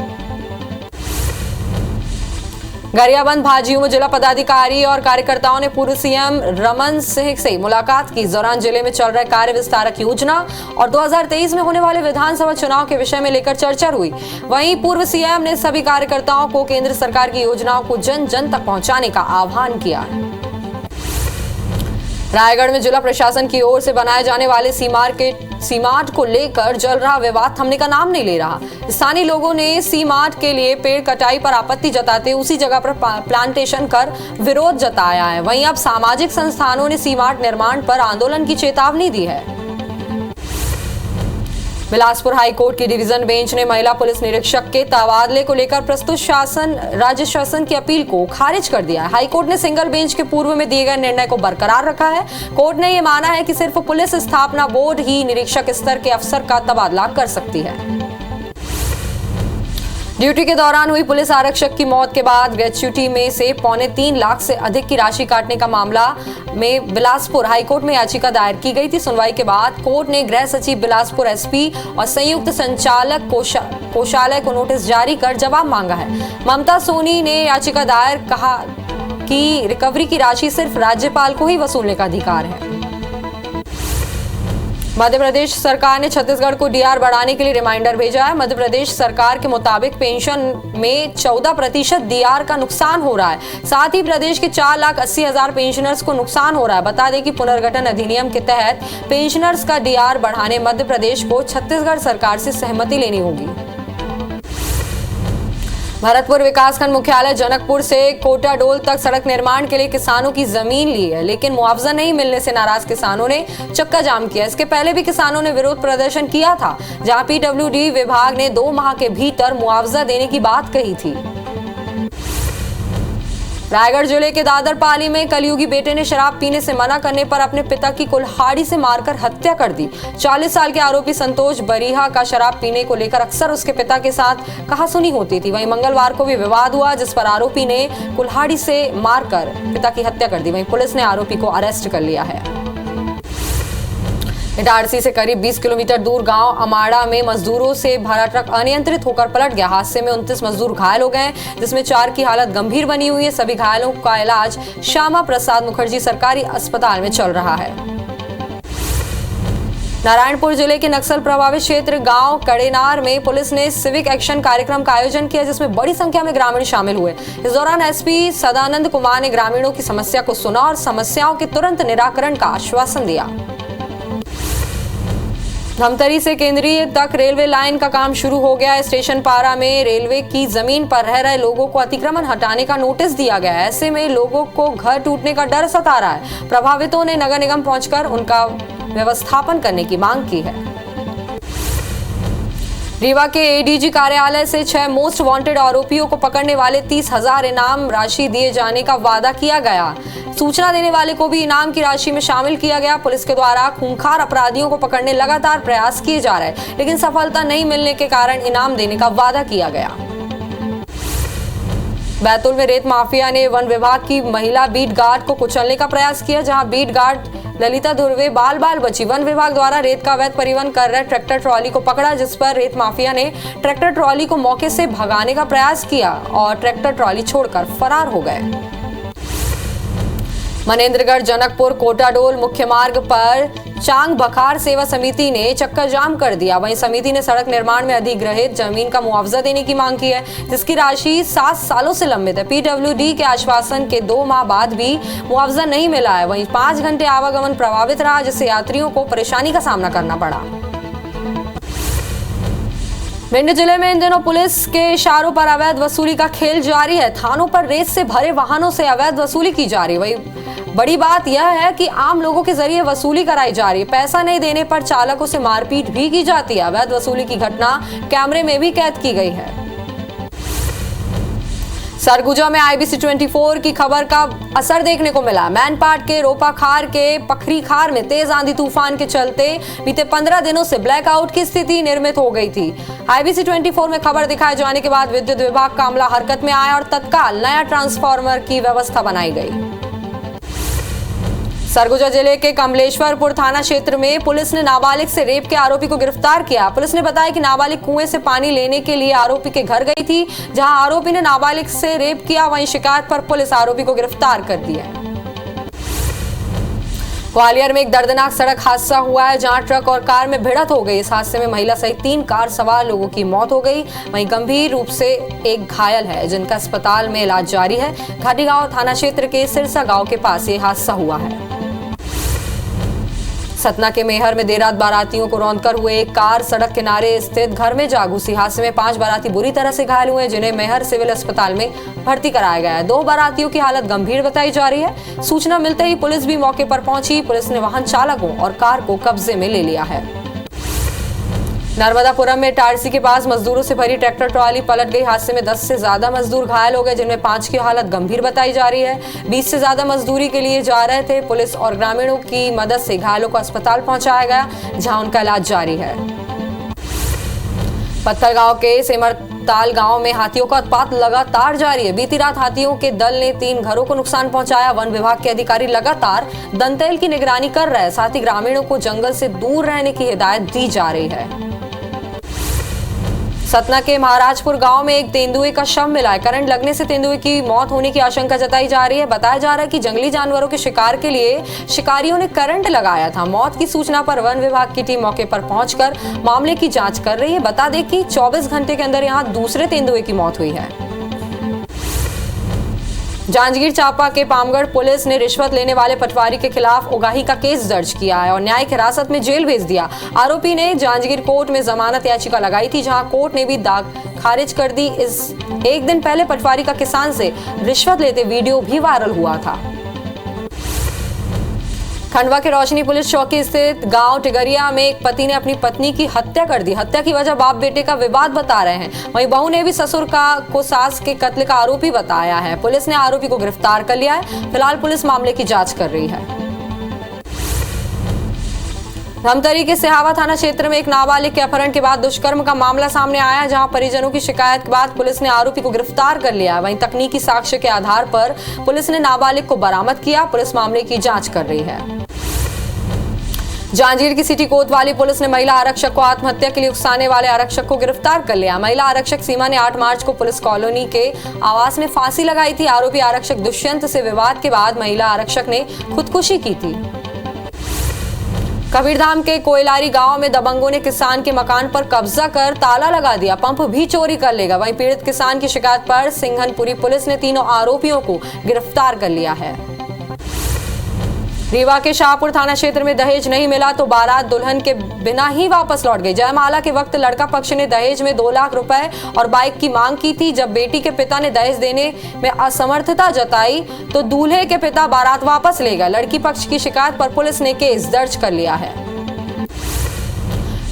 गरियाबंद भाजियों में जिला पदाधिकारी और कार्यकर्ताओं ने पूर्व सीएम रमन सिंह से मुलाकात की। इस दौरान जिले में चल रहे कार्य विस्तारक योजना और 2023 में होने वाले विधानसभा चुनाव के विषय में लेकर चर्चा हुई। वहीं पूर्व सीएम ने सभी कार्यकर्ताओं को केंद्र सरकार की योजनाओं को जन जन तक पहुंचाने का आह्वान किया। रायगढ़ में जिला प्रशासन की ओर से बनाए जाने वाले सीमार्ट को लेकर चल रहा विवाद थमने का नाम नहीं ले रहा। स्थानीय लोगों ने सीमार्ट के लिए पेड़ कटाई पर आपत्ति जताते उसी जगह पर प्लांटेशन कर विरोध जताया है। वहीं अब सामाजिक संस्थानों ने सीमार्ट निर्माण पर आंदोलन की चेतावनी दी है। बिलासपुर हाईकोर्ट की डिवीजन बेंच ने महिला पुलिस निरीक्षक के तबादले को लेकर प्रस्तुत राज्य शासन की अपील को खारिज कर दिया है। हाईकोर्ट ने सिंगल बेंच के पूर्व में दिए गए निर्णय को बरकरार रखा है। कोर्ट ने यह माना है कि सिर्फ पुलिस स्थापना बोर्ड ही निरीक्षक स्तर के अफसर का तबादला कर सकती है। ड्यूटी के दौरान हुई पुलिस आरक्षक की मौत के बाद ग्रेच्युटी में से 3.25 लाख से अधिक की राशि काटने का मामला में बिलासपुर हाईकोर्ट में याचिका दायर की गई थी। सुनवाई के बाद कोर्ट ने गृह सचिव बिलासपुर एसपी और संयुक्त संचालक कोषालय को नोटिस जारी कर जवाब मांगा है। ममता सोनी ने याचिका दायर कहा कि रिकवरी की राशि सिर्फ राज्यपाल को ही वसूलने का अधिकार है। मध्य प्रदेश सरकार ने छत्तीसगढ़ को डीआर बढ़ाने के लिए रिमाइंडर भेजा है। मध्य प्रदेश सरकार के मुताबिक पेंशन में 14% डीआर का नुकसान हो रहा है। साथ ही प्रदेश के 4,80,000 पेंशनर्स को नुकसान हो रहा है। बता दें कि पुनर्गठन अधिनियम के तहत पेंशनर्स का डीआर बढ़ाने मध्य प्रदेश को छत्तीसगढ़ सरकार से सहमति लेनी होगी। भरतपुर विकासखंड मुख्यालय जनकपुर से कोटाडोल तक सड़क निर्माण के लिए किसानों की जमीन ली है, लेकिन मुआवजा नहीं मिलने से नाराज किसानों ने चक्का जाम किया। इसके पहले भी किसानों ने विरोध प्रदर्शन किया था, जहां पीडब्ल्यूडी विभाग ने 2 माह के भीतर मुआवजा देने की बात कही थी। रायगढ़ जिले के दादरपाली में कलयुगी बेटे ने शराब पीने से मना करने पर अपने पिता की कुल्हाड़ी से मारकर हत्या कर दी। 40 साल के आरोपी संतोष बरिहा का शराब पीने को लेकर अक्सर उसके पिता के साथ कहासुनी होती थी। वहीं मंगलवार को भी विवाद हुआ, जिस पर आरोपी ने कुल्हाड़ी से मारकर पिता की हत्या कर दी। वहीं पुलिस ने आरोपी को अरेस्ट कर लिया है। इटारसी से करीब 20 किलोमीटर दूर गांव अमाड़ा में मजदूरों से भरा ट्रक अनियंत्रित होकर पलट गया। हादसे में 29 मजदूर घायल हो गए, जिसमें 4 की हालत गंभीर बनी हुई है। सभी घायलों का इलाज श्यामा प्रसाद मुखर्जी सरकारी अस्पताल में चल रहा है। नारायणपुर जिले के नक्सल प्रभावित क्षेत्र गांव कड़ेनार में पुलिस ने सिविक एक्शन कार्यक्रम का आयोजन किया, जिसमें बड़ी संख्या में ग्रामीण शामिल हुए। इस दौरान एसपी सदानंद कुमार ने ग्रामीणों की समस्या को सुना और समस्याओं के तुरंत निराकरण का आश्वासन दिया। धमतरी से केंद्रीय तक रेलवे लाइन का काम शुरू हो गया है। स्टेशन पारा में रेलवे की जमीन पर रह रहे लोगों को अतिक्रमण हटाने का नोटिस दिया गया है। ऐसे में लोगों को घर टूटने का डर सता रहा है। प्रभावितों ने नगर निगम पहुंचकर उनका व्यवस्थापन करने की मांग की है। रीवा के एडीजी कार्यालय से 6 मोस्ट वांटेड आरोपियों को पकड़ने वाले 30,000 इनाम राशि दिए जाने का वादा किया गया। सूचना देने वाले को भी इनाम की राशि में शामिल किया गया। पुलिस के द्वारा खूंखार अपराधियों को पकड़ने लगातार प्रयास किए जा रहे हैं, लेकिन सफलता नहीं मिलने के कारण इनाम देने का वादा किया गया। बैतूल में रेत माफिया ने वन विभाग की महिला बीट गार्ड को कुचलने का प्रयास किया। जहां बीट गार्ड ललिता धुर्वे बाल बची। वन विभाग द्वारा रेत का अवैध परिवहन कर रहे ट्रैक्टर ट्रॉली को पकड़ा, जिस पर रेत माफिया ने ट्रैक्टर ट्रॉली को मौके से भगाने का प्रयास किया और ट्रैक्टर ट्रॉली छोड़कर फरार हो गए। मनेंद्रगढ़ जनकपुर कोटाडोल मुख्य मार्ग पर चांग बखार सेवा समिति ने चक्का जाम कर दिया। वहीं समिति ने सड़क निर्माण में अधिग्रहित जमीन का मुआवजा देने की मांग की है, जिसकी राशि 7 सालों से लंबित है। पीडब्ल्यूडी के आश्वासन के 2 माह बाद भी मुआवजा नहीं मिला है। वहीं 5 घंटे आवागमन प्रभावित रहा, जिससे यात्रियों को परेशानी का सामना करना पड़ा। भिंड जिले में इन दिनों पुलिस के इशारों पर अवैध वसूली का खेल जारी है। थानों पर रेत से भरे वाहनों से अवैध वसूली की जा रही है। वही बड़ी बात यह है कि आम लोगों के जरिए वसूली कराई जा रही है। पैसा नहीं देने पर चालकों से मारपीट भी की जाती है। अवैध वसूली की घटना कैमरे में भी कैद की गई है। सरगुजा में IBC 24 की खबर का असर देखने को मिला। मैनपाट के रोपा खार के पखरी खार में तेज आंधी तूफान के चलते बीते 15 दिनों से ब्लैकआउट की स्थिति निर्मित हो गई थी। IBC 24 में खबर दिखाए जाने के बाद विद्युत विभाग का अमला हरकत में आया और तत्काल नया ट्रांसफार्मर की व्यवस्था बनाई गई। सरगुजा जिले के कमलेश्वरपुर थाना क्षेत्र में पुलिस ने नाबालिग से रेप के आरोपी को गिरफ्तार किया। पुलिस ने बताया कि नाबालिग कुएं से पानी लेने के लिए आरोपी के घर गई थी, जहां आरोपी ने नाबालिग से रेप किया। वहीं शिकायत पर पुलिस आरोपी को गिरफ्तार कर दिया। ग्वालियर में एक दर्दनाक सड़क हादसा हुआ है, जहां ट्रक और कार में भिड़ंत हो गई। इस हादसे में महिला सहित 3 कार सवार लोगों की मौत हो गई। वहीं गंभीर रूप से एक घायल है, जिनका अस्पताल में इलाज जारी है। घाटीगांव थाना क्षेत्र के सिरसा गांव के पास ये हादसा हुआ है। सतना के मेहर में देर रात बारातियों को रौंदकर हुए एक कार सड़क किनारे स्थित घर में जा घुसी। हादसे में 5 बाराती बुरी तरह से घायल हुए, जिन्हें मेहर सिविल अस्पताल में भर्ती कराया गया है। 2 बारातियों की हालत गंभीर बताई जा रही है। सूचना मिलते ही पुलिस भी मौके पर पहुंची। पुलिस ने वाहन चालकों और कार को कब्जे में ले लिया है। नर्मदापुरम में टारसी के पास मजदूरों से भरी ट्रैक्टर ट्रॉली पलट गई। हादसे में 10 से ज्यादा मजदूर घायल हो गए, जिनमें 5 की हालत गंभीर बताई जा रही है। 20 से ज्यादा मजदूरी के लिए जा रहे थे। पुलिस और ग्रामीणों की मदद से घायलों को अस्पताल पहुंचाया गया, जहां उनका इलाज जारी है। पत्थलगांव के सेमरताल गांव में हाथियों का उत्पात लगातार जारी है। बीती रात हाथियों के दल ने 3 घरों को नुकसान पहुंचाया। वन विभाग के अधिकारी लगातार दंतेल की निगरानी कर रहे हैं। साथ ही ग्रामीणों को जंगल से दूर रहने की हिदायत दी जा रही है। सतना के महाराजपुर गांव में एक तेंदुए का शव मिला है। करंट लगने से तेंदुए की मौत होने की आशंका जताई जा रही है। बताया जा रहा है कि जंगली जानवरों के शिकार के लिए शिकारियों ने करंट लगाया था। मौत की सूचना पर वन विभाग की टीम मौके पर पहुंचकर मामले की जांच कर रही है। बता दें कि 24 घंटे के अंदर यहां दूसरे तेंदुए की मौत हुई है। जांजगीर चांपा के पामगढ़ पुलिस ने रिश्वत लेने वाले पटवारी के खिलाफ उगाही का केस दर्ज किया है और न्यायिक हिरासत में जेल भेज दिया। आरोपी ने जांजगीर कोर्ट में जमानत याचिका लगाई थी, जहां कोर्ट ने भी दाग खारिज कर दी। इस एक दिन पहले पटवारी का किसान से रिश्वत लेते वीडियो भी वायरल हुआ था। खंडवा के रोशनी पुलिस चौकी स्थित गांव टिगरिया में एक पति ने अपनी पत्नी की हत्या कर दी। हत्या की वजह बाप बेटे का विवाद बता रहे हैं। वहीं बहू ने भी ससुर को सास के कत्ल का आरोपी बताया है। पुलिस ने आरोपी को गिरफ्तार कर लिया है। फिलहाल पुलिस मामले की जांच कर रही है। धमतरी के सिहावा थाना क्षेत्र में एक नाबालिग के अपहरण के बाद दुष्कर्म का मामला सामने आया, जहां परिजनों की शिकायत के बाद पुलिस ने आरोपी को गिरफ्तार कर लिया। वहीं तकनीकी साक्ष्य के आधार पर पुलिस ने नाबालिग को बरामद किया। पुलिस मामले की जांच कर रही है। जांजगीर की सिटी कोतवाली पुलिस ने महिला आरक्षक को आत्महत्या के लिए उकसाने वाले आरक्षक को गिरफ्तार कर लिया। महिला आरक्षक सीमा ने 8 मार्च को पुलिस कॉलोनी के आवास में फांसी लगाई थी। आरोपी आरक्षक दुष्यंत से विवाद के बाद महिला आरक्षक ने खुदकुशी की थी। कबीरधाम के कोयलारी गांव में दबंगों ने किसान के मकान पर कब्जा कर ताला लगा दिया। पंप भी चोरी कर लेगा। वहीं पीड़ित किसान की शिकायत पर सिंघनपुरी पुलिस ने तीनों आरोपियों को गिरफ्तार कर लिया है। रीवा के शाहपुर थाना क्षेत्र में दहेज नहीं मिला तो बारात दुल्हन के बिना ही वापस लौट गई। जयमाला के वक्त लड़का पक्ष ने दहेज में 2 लाख रुपए और बाइक की मांग की थी। जब बेटी के पिता ने दहेज देने में असमर्थता जताई तो दूल्हे के पिता बारात वापस ले गए। लड़की पक्ष की शिकायत पर पुलिस ने केस दर्ज कर लिया है।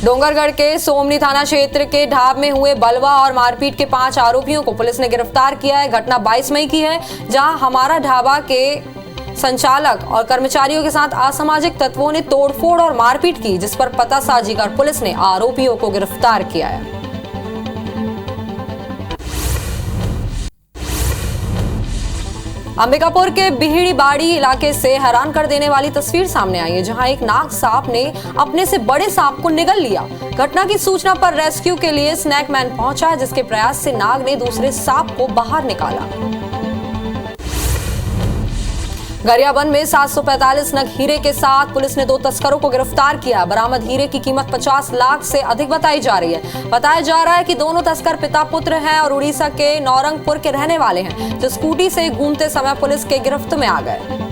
डोंगरगढ़ के सोमनी थाना क्षेत्र के ढाब में हुए बलवा और मारपीट के 5 आरोपियों को पुलिस ने गिरफ्तार किया है। घटना 22 मई की है, जहां हमारा ढाबा के संचालक और कर्मचारियों के साथ असामाजिक तत्वों ने तोड़फोड़ और मारपीट की, जिस पर पतासाजी कर पुलिस ने आरोपियों को गिरफ्तार किया है। अंबिकापुर के बिहड़ी बाड़ी इलाके से हैरान कर देने वाली तस्वीर सामने आई है, जहां एक नाग सांप ने अपने से बड़े सांप को निगल लिया। घटना की सूचना पर रेस्क्यू के लिए स्नैकमैन पहुंचा, जिसके प्रयास से नाग ने दूसरे सांप को बाहर निकाला। गरियाबंद में 745 नग हीरे के साथ पुलिस ने 2 तस्करों को गिरफ्तार किया। बरामद हीरे की कीमत 50 लाख से अधिक बताई जा रही है। बताया जा रहा है कि दोनों तस्कर पिता पुत्र हैं और उड़ीसा के नौरंगपुर के रहने वाले हैं, जो स्कूटी से घूमते समय पुलिस के गिरफ्त में आ गए।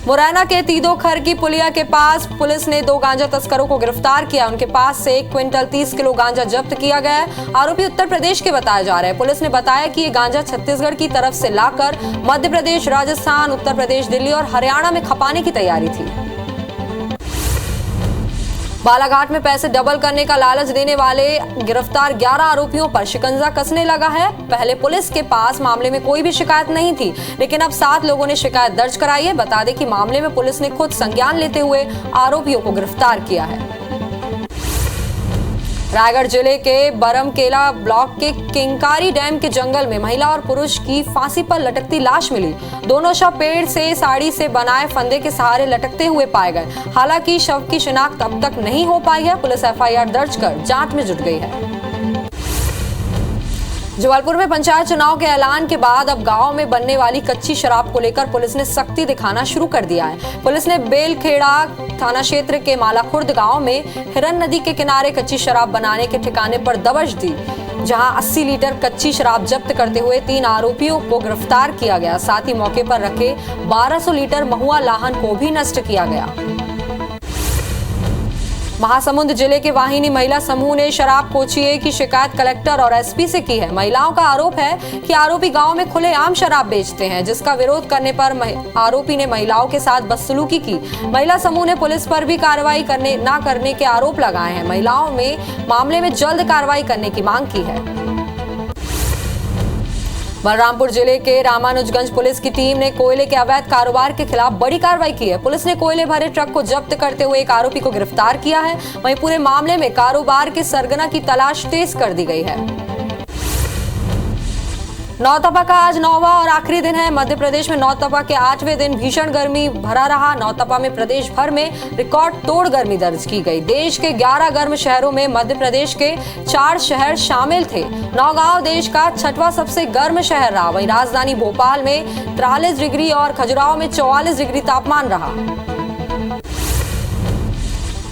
मुरैना के तीदोखर की पुलिया के पास पुलिस ने 2 गांजा तस्करों को गिरफ्तार किया। उनके पास से 1 क्विंटल 30 किलो गांजा जब्त किया गया है। आरोपी उत्तर प्रदेश के बताए जा रहे हैं। पुलिस ने बताया कि ये गांजा छत्तीसगढ़ की तरफ से लाकर मध्य प्रदेश, राजस्थान, उत्तर प्रदेश, दिल्ली और हरियाणा में खपाने की तैयारी थी। बालाघाट में पैसे डबल करने का लालच देने वाले गिरफ्तार 11 आरोपियों पर शिकंजा कसने लगा है। पहले पुलिस के पास मामले में कोई भी शिकायत नहीं थी, लेकिन अब 7 लोगों ने शिकायत दर्ज कराई है। बता दें कि मामले में पुलिस ने खुद संज्ञान लेते हुए आरोपियों को गिरफ्तार किया है। रायगढ़ जिले के बरमकेला ब्लॉक के किंकारी डैम के जंगल में महिला और पुरुष की फांसी पर लटकती लाश मिली। दोनों शव पेड़ से साड़ी से बनाए फंदे के सहारे लटकते हुए पाए गए। हालांकि शव की शिनाख्त अब तक नहीं हो पाई है। पुलिस FIR दर्ज कर जांच में जुट गई है। जबलपुर में पंचायत चुनाव के ऐलान के बाद अब गांव में बनने वाली कच्ची शराब को लेकर पुलिस ने सख्ती दिखाना शुरू कर दिया है। पुलिस ने बेलखेड़ा थाना क्षेत्र के मालाखुर्द गांव में हिरन नदी के किनारे कच्ची शराब बनाने के ठिकाने पर दबिश दी, जहां 80 लीटर कच्ची शराब जब्त करते हुए 3 आरोपियों को गिरफ्तार किया गया। साथ ही मौके पर रखे 1200 लीटर महुआ लाहन को भी नष्ट किया गया। महासमुंद जिले के वाहिनी महिला समूह ने शराब कोचिए की शिकायत कलेक्टर और SP से की है। महिलाओं का आरोप है कि आरोपी गांव में खुलेआम शराब बेचते हैं, जिसका विरोध करने पर आरोपी ने महिलाओं के साथ बदसलूकी की। महिला समूह ने पुलिस पर भी कार्रवाई न करने के आरोप लगाए हैं। महिलाओं ने मामले में जल्द कार्रवाई करने की मांग की है। बलरामपुर जिले के रामानुजगंज पुलिस की टीम ने कोयले के अवैध कारोबार के खिलाफ बड़ी कार्रवाई की है। पुलिस ने कोयले भरे ट्रक को जब्त करते हुए एक आरोपी को गिरफ्तार किया है। वहीं पूरे मामले में कारोबार के सरगना की तलाश तेज कर दी गई है। नौतपा का आज 9वां और आखिरी दिन है। मध्य प्रदेश में नौतपा के 8वें दिन भीषण गर्मी भरा रहा। नौतपा में प्रदेश भर में रिकॉर्ड तोड़ गर्मी दर्ज की गई। देश के 11 गर्म शहरों में मध्य प्रदेश के 4 शहर शामिल थे। नौगांव देश का 6वां सबसे गर्म शहर रहा। वहीं राजधानी भोपाल में 43 डिग्री और खजुराहो में 44 डिग्री तापमान रहा।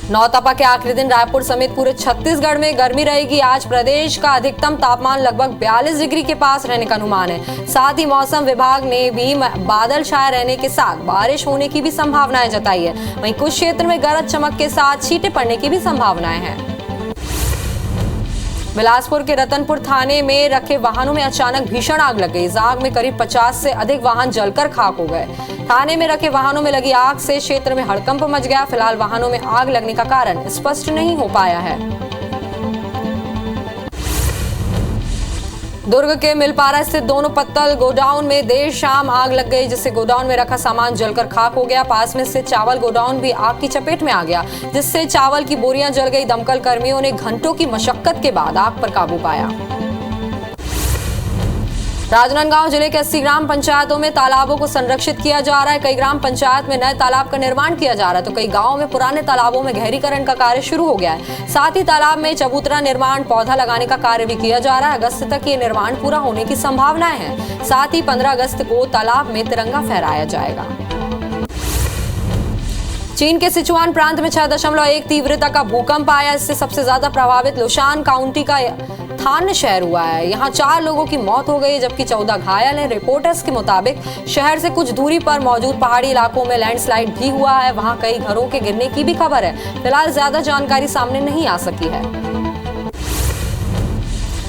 नौतपा के आखिरी दिन रायपुर समेत पूरे छत्तीसगढ़ में गर्मी रहेगी। आज प्रदेश का अधिकतम तापमान लगभग 42 डिग्री के पास रहने का अनुमान है। साथ ही मौसम विभाग ने भी बादल छाए रहने के साथ बारिश होने की भी संभावनाएं जताई है। वहीं कुछ क्षेत्र में गरज चमक के साथ छींटे पड़ने की भी संभावनाएं हैं। बिलासपुर के रतनपुर थाने में रखे वाहनों में अचानक भीषण आग लग गई। इस आग में करीब 50 से अधिक वाहन जलकर खाक हो गए। थाने में रखे वाहनों में लगी आग से क्षेत्र में हड़कंप मच गया। फिलहाल वाहनों में आग लगने का कारण स्पष्ट नहीं हो पाया है। दुर्ग के मिलपारा स्थित दोनों पत्तल गोडाउन में देर शाम आग लग गई, जिससे गोडाउन में रखा सामान जलकर खाक हो गया। पास में स्थित चावल गोडाउन भी आग की चपेट में आ गया, जिससे चावल की बोरियां जल गई। दमकल कर्मियों ने घंटों की मशक्कत के बाद आग पर काबू पाया। राजनांदगांव जिले के 80 ग्राम पंचायतों में तालाबों को संरक्षित किया जा रहा है। कई ग्राम पंचायत में नए तालाब का निर्माण किया जा रहा है, तो कई गांवों में पुराने तालाबों में गहरीकरण का कार्य शुरू हो गया है। साथ ही तालाब में चबूतरा निर्माण, पौधा लगाने का कार्य भी किया जा रहा है। अगस्त तक ये निर्माण पूरा होने की संभावनाएं हैं। साथ ही 15 अगस्त को तालाब में तिरंगा फहराया जाएगा। चीन के सिचुआन प्रांत में 6.1 तीव्रता का भूकंप आया। इससे सबसे ज्यादा प्रभावित लुशान काउंटी का थान शहर हुआ है। यहाँ 4 लोगों की मौत हो गई, जबकि 14 घायल हैं। रिपोर्टर्स के मुताबिक शहर से कुछ दूरी पर मौजूद पहाड़ी इलाकों में लैंडस्लाइड भी हुआ है। वहाँ कई घरों के गिरने की भी खबर है। फिलहाल ज्यादा जानकारी सामने नहीं आ सकी है।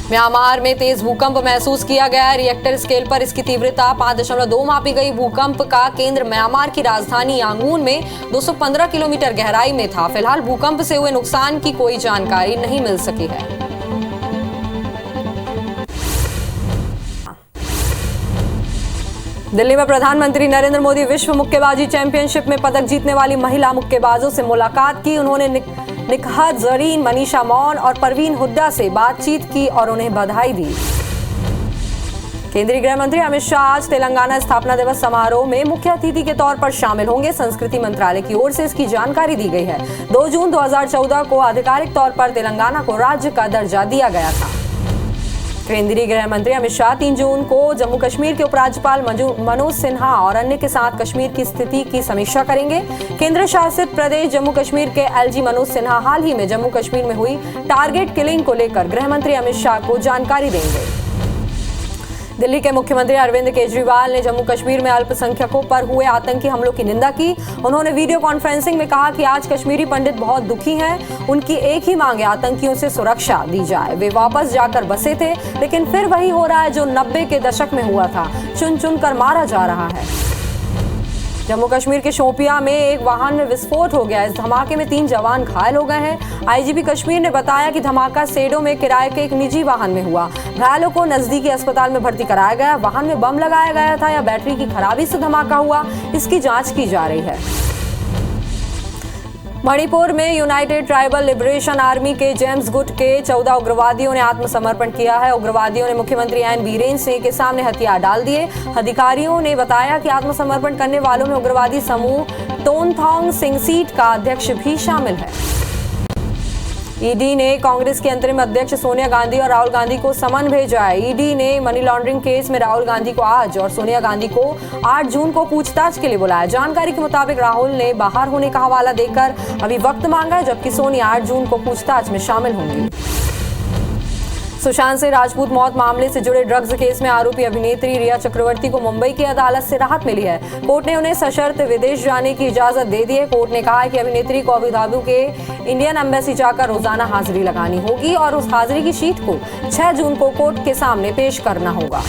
म्यांमार में तेज भूकंप महसूस किया गया है। रिएक्टर स्केल पर इसकी तीव्रता 5.2 मापी गई। भूकंप का केंद्र म्यांमार की राजधानी यांगून में 215 किलोमीटर गहराई में था। फिलहाल भूकंप से हुए नुकसान की कोई जानकारी नहीं मिल सकी है। दिल्ली में प्रधानमंत्री नरेंद्र मोदी विश्व मुक्केबाजी चैंपियनशिप में पदक जीतने वाली महिला मुक्केबाजों से मुलाकात की। उन्होंने निकहत जरीन, मनीषा मौन और परवीन हुड्डा से बातचीत की और उन्हें बधाई दी। केंद्रीय गृह मंत्री अमित शाह आज तेलंगाना स्थापना दिवस समारोह में मुख्य अतिथि के तौर पर शामिल होंगे। संस्कृति मंत्रालय की ओर से इसकी जानकारी दी गई है। 2 जून 2014 को आधिकारिक तौर पर तेलंगाना को राज्य का दर्जा दिया गया था। केंद्रीय गृह मंत्री अमित शाह 3 जून को जम्मू कश्मीर के उपराज्यपाल मनोज सिन्हा और अन्य के साथ कश्मीर की स्थिति की समीक्षा करेंगे। केंद्र शासित प्रदेश जम्मू कश्मीर के LG मनोज सिन्हा हाल ही में जम्मू कश्मीर में हुई टारगेट किलिंग को लेकर गृह मंत्री अमित शाह को जानकारी देंगे। दिल्ली के मुख्यमंत्री अरविंद केजरीवाल ने जम्मू कश्मीर में अल्पसंख्यकों पर हुए आतंकी हमलों की निंदा की। उन्होंने वीडियो कॉन्फ्रेंसिंग में कहा कि आज कश्मीरी पंडित बहुत दुखी हैं। उनकी एक ही मांग है, आतंकियों से सुरक्षा दी जाए। वे वापस जाकर बसे थे, लेकिन फिर वही हो रहा है जो 90 के दशक में हुआ था। चुन चुन कर मारा जा रहा है। जम्मू कश्मीर के शोपियां में एक वाहन में विस्फोट हो गया। इस धमाके में 3 जवान घायल हो गए हैं। आईजीपी कश्मीर ने बताया कि धमाका सेडो में किराए के एक निजी वाहन में हुआ। घायलों को नजदीकी अस्पताल में भर्ती कराया गया। वाहन में बम लगाया गया था या बैटरी की खराबी से धमाका हुआ, इसकी जांच की जा रही है। मणिपुर में यूनाइटेड ट्राइबल लिबरेशन आर्मी के जेम्स गुट के 14 उग्रवादियों ने आत्मसमर्पण किया है। उग्रवादियों ने मुख्यमंत्री एन बीरेन सिंह के सामने हथियार डाल दिए। अधिकारियों ने बताया कि आत्मसमर्पण करने वालों में उग्रवादी समूह तोनथोंग सिंगसीट का अध्यक्ष भी शामिल है। ईडी ने कांग्रेस के अंतरिम अध्यक्ष सोनिया गांधी और राहुल गांधी को समन भेजा है। ईडी ने मनी लॉन्ड्रिंग केस में राहुल गांधी को आज और सोनिया गांधी को 8 जून को पूछताछ के लिए बुलाया। जानकारी के मुताबिक राहुल ने बाहर होने का हवाला देकर अभी वक्त मांगा है, जबकि सोनिया 8 जून को पूछताछ में शामिल होंगी। सुशांत सिंह राजपूत मौत मामले से जुड़े ड्रग्स केस में आरोपी अभिनेत्री रिया चक्रवर्ती को मुंबई की अदालत से राहत मिली है। कोर्ट ने उन्हें सशर्त विदेश जाने की इजाजत दे दी है। कोर्ट ने कहा है कि अभिनेत्री को अबू धाबी के इंडियन एम्बेसी जाकर रोजाना हाजिरी लगानी होगी और उस हाजिरी की शीट को 6 जून को कोर्ट के सामने पेश करना होगा।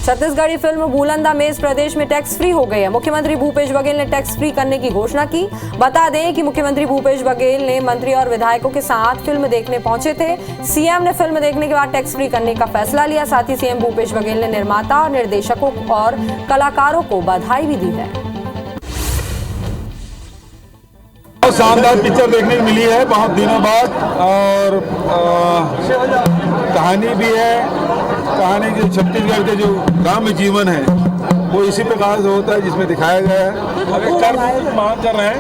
छत्तीसगढ़ी फिल्म बुलंदा मेज प्रदेश में टैक्स फ्री हो गई है। मुख्यमंत्री भूपेश बघेल ने टैक्स फ्री करने की घोषणा की। बता दें कि मुख्यमंत्री भूपेश बघेल ने मंत्री और विधायकों के साथ फिल्म देखने पहुंचे थे। सीएम ने फिल्म देखने के बाद टैक्स फ्री करने का फैसला लिया। साथ ही सीएम भूपेश बघेल ने निर्माता और निर्देशकों और कलाकारों को बधाई भी दी है। शानदार पिक्चर देखने को मिली है बहुत दिनों बाद, और कहानी भी है। कहानी जो छत्तीसगढ़ के जो ग्राम्य जीवन है वो इसी प्रकार से होता है जिसमें दिखाया गया है। अगर कर्म मान कर रहे हैं।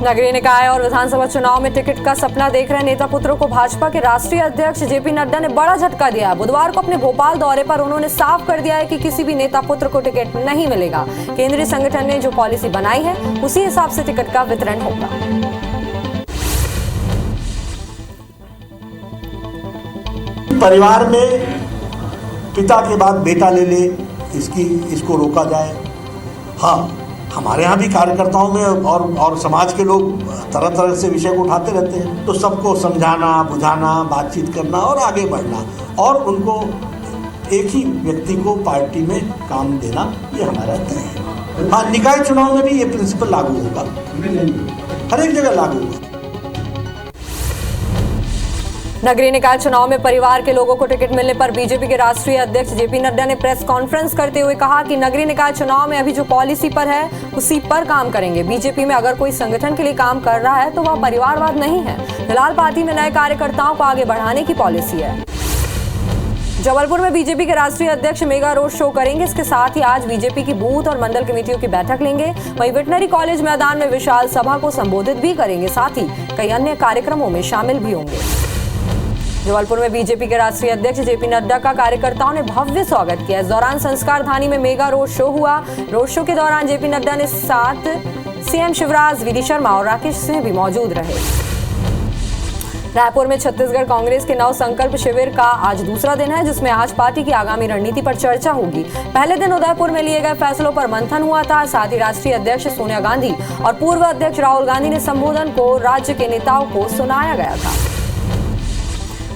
नगरीय निकाय और विधानसभा चुनाव में टिकट का सपना देख रहे नेता पुत्रों को भाजपा के राष्ट्रीय अध्यक्ष जेपी नड्डा ने बड़ा झटका दिया। बुधवार को अपने भोपाल दौरे पर उन्होंने साफ कर दिया है कि किसी भी नेता पुत्र को टिकट नहीं मिलेगा। केंद्रीय संगठन ने जो पॉलिसी बनाई है उसी हिसाब से टिकट का वितरण होगा। परिवार में पिता के बाद बेटा ले ले, इसको रोका जाए। हाँ, हमारे यहाँ भी कार्यकर्ताओं में और समाज के लोग तरह तरह से विषय को उठाते रहते हैं, तो सबको समझाना, बुझाना, बातचीत करना और आगे बढ़ना और उनको एक ही व्यक्ति को पार्टी में काम देना, ये हमारा तय है। हाँ, निकाय चुनाव में भी ये प्रिंसिपल लागू होगा, हर एक जगह लागू होगा। नगरीय निकाय चुनाव में परिवार के लोगों को टिकट मिलने पर बीजेपी के राष्ट्रीय अध्यक्ष जेपी नड्डा ने प्रेस कॉन्फ्रेंस करते हुए कहा कि नगरीय निकाय चुनाव में अभी जो पॉलिसी पर है उसी पर काम करेंगे। बीजेपी में अगर कोई संगठन के लिए काम कर रहा है तो वह परिवारवाद नहीं है। फिलहाल पार्टी में नए कार्यकर्ताओं को आगे बढ़ाने की पॉलिसी है। जबलपुर में बीजेपी के राष्ट्रीय अध्यक्ष मेगा रोड शो करेंगे। इसके साथ ही आज बीजेपी की बूथ और मंडल कमेटियों की बैठक लेंगे। वहीं वेटनरी कॉलेज मैदान में विशाल सभा को संबोधित भी करेंगे। साथ ही कई अन्य कार्यक्रमों में शामिल भी होंगे। जबलपुर में बीजेपी के राष्ट्रीय अध्यक्ष जेपी नड्डा का कार्यकर्ताओं ने भव्य स्वागत किया। इस दौरान संस्कार धानी में मेगा रोड शो हुआ। रोड शो के दौरान जेपी नड्डा ने साथ सीएम शिवराज, वीडी शर्मा और राकेश सिंह भी मौजूद रहे। रायपुर में छत्तीसगढ़ कांग्रेस के नव संकल्प शिविर का आज दूसरा दिन है, जिसमें आज पार्टी की आगामी रणनीति पर चर्चा होगी। पहले दिन उदयपुर में लिए गए फैसलों पर मंथन हुआ था। साथ ही राष्ट्रीय अध्यक्ष सोनिया गांधी और पूर्व अध्यक्ष राहुल गांधी ने संबोधन को राज्य के नेताओं को सुनाया गया था।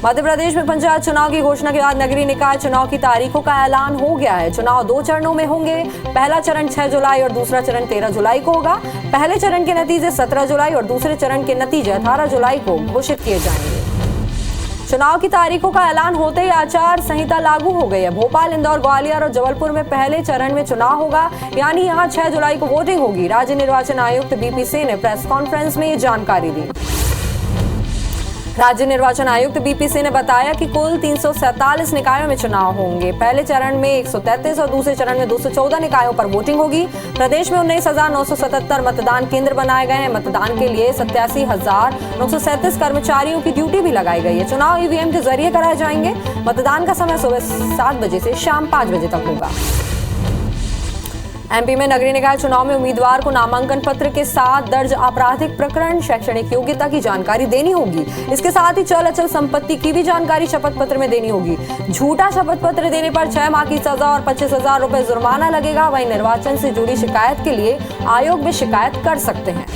मध्य प्रदेश में पंचायत चुनाव की घोषणा के बाद नगरीय निकाय चुनाव की तारीखों का ऐलान हो गया है। चुनाव 2 चरणों में होंगे। पहला चरण 6 जुलाई और दूसरा चरण 13 जुलाई को होगा। पहले चरण के नतीजे 17 जुलाई और दूसरे चरण के नतीजे 18 जुलाई को घोषित किए जाएंगे। चुनाव की तारीखों का ऐलान होते ही आचार संहिता लागू हो गई है। भोपाल, इंदौर, ग्वालियर और जबलपुर में पहले चरण में चुनाव होगा, यानी यहां 6 जुलाई को वोटिंग होगी। राज्य निर्वाचन आयुक्त बीपी सिंह ने प्रेस कॉन्फ्रेंस में ये जानकारी दी। राज्य निर्वाचन आयुक्त बीपी सिंह ने बताया कि कुल 347 निकायों में चुनाव होंगे। पहले चरण में 133 और दूसरे चरण में 214 निकायों पर वोटिंग होगी। प्रदेश में 19,977 मतदान केंद्र बनाए गए हैं। मतदान के लिए 87,937 कर्मचारियों की ड्यूटी भी लगाई गई है। चुनाव ईवीएम के जरिए कराए जाएंगे। मतदान का समय सुबह 7 बजे से शाम 5 बजे तक होगा। एमपी में नगरीय निकाय चुनाव में उम्मीदवार को नामांकन पत्र के साथ दर्ज आपराधिक प्रकरण, शैक्षणिक योग्यता की जानकारी देनी होगी। इसके साथ ही चल अचल संपत्ति की भी जानकारी शपथ पत्र में देनी होगी। झूठा शपथ पत्र देने पर 6 माह की सजा और 25,000 रुपए जुर्माना लगेगा। वहीं निर्वाचन से जुड़ी शिकायत के लिए आयोग में शिकायत कर सकते हैं।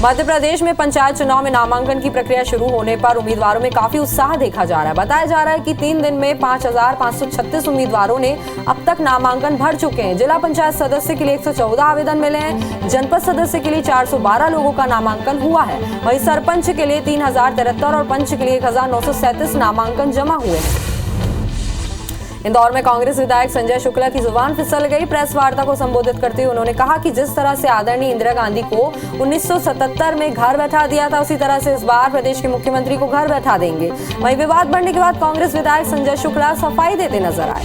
मध्य प्रदेश में पंचायत चुनाव में नामांकन की प्रक्रिया शुरू होने पर उम्मीदवारों में काफी उत्साह देखा जा रहा है। बताया जा रहा है कि 3 दिन में 5,536 उम्मीदवारों ने अब तक नामांकन भर चुके हैं। जिला पंचायत सदस्य के लिए 114 आवेदन मिले हैं। जनपद सदस्य के लिए 412 लोगों का नामांकन हुआ है। वहीं सरपंच के लिए 3,073 और पंच के लिए 1,937 नामांकन जमा हुए हैं। इंदौर में कांग्रेस विधायक संजय शुक्ला की जुबान फिसल गई। प्रेस वार्ता को संबोधित करते हुए उन्होंने कहा कि जिस तरह से आदरणीय इंदिरा गांधी को 1977 में घर बैठा दिया था, उसी तरह से इस बार प्रदेश के मुख्यमंत्री को घर बैठा देंगे। वहीं विवाद बढ़ने के बाद कांग्रेस विधायक संजय शुक्ला सफाई देते नजर आए।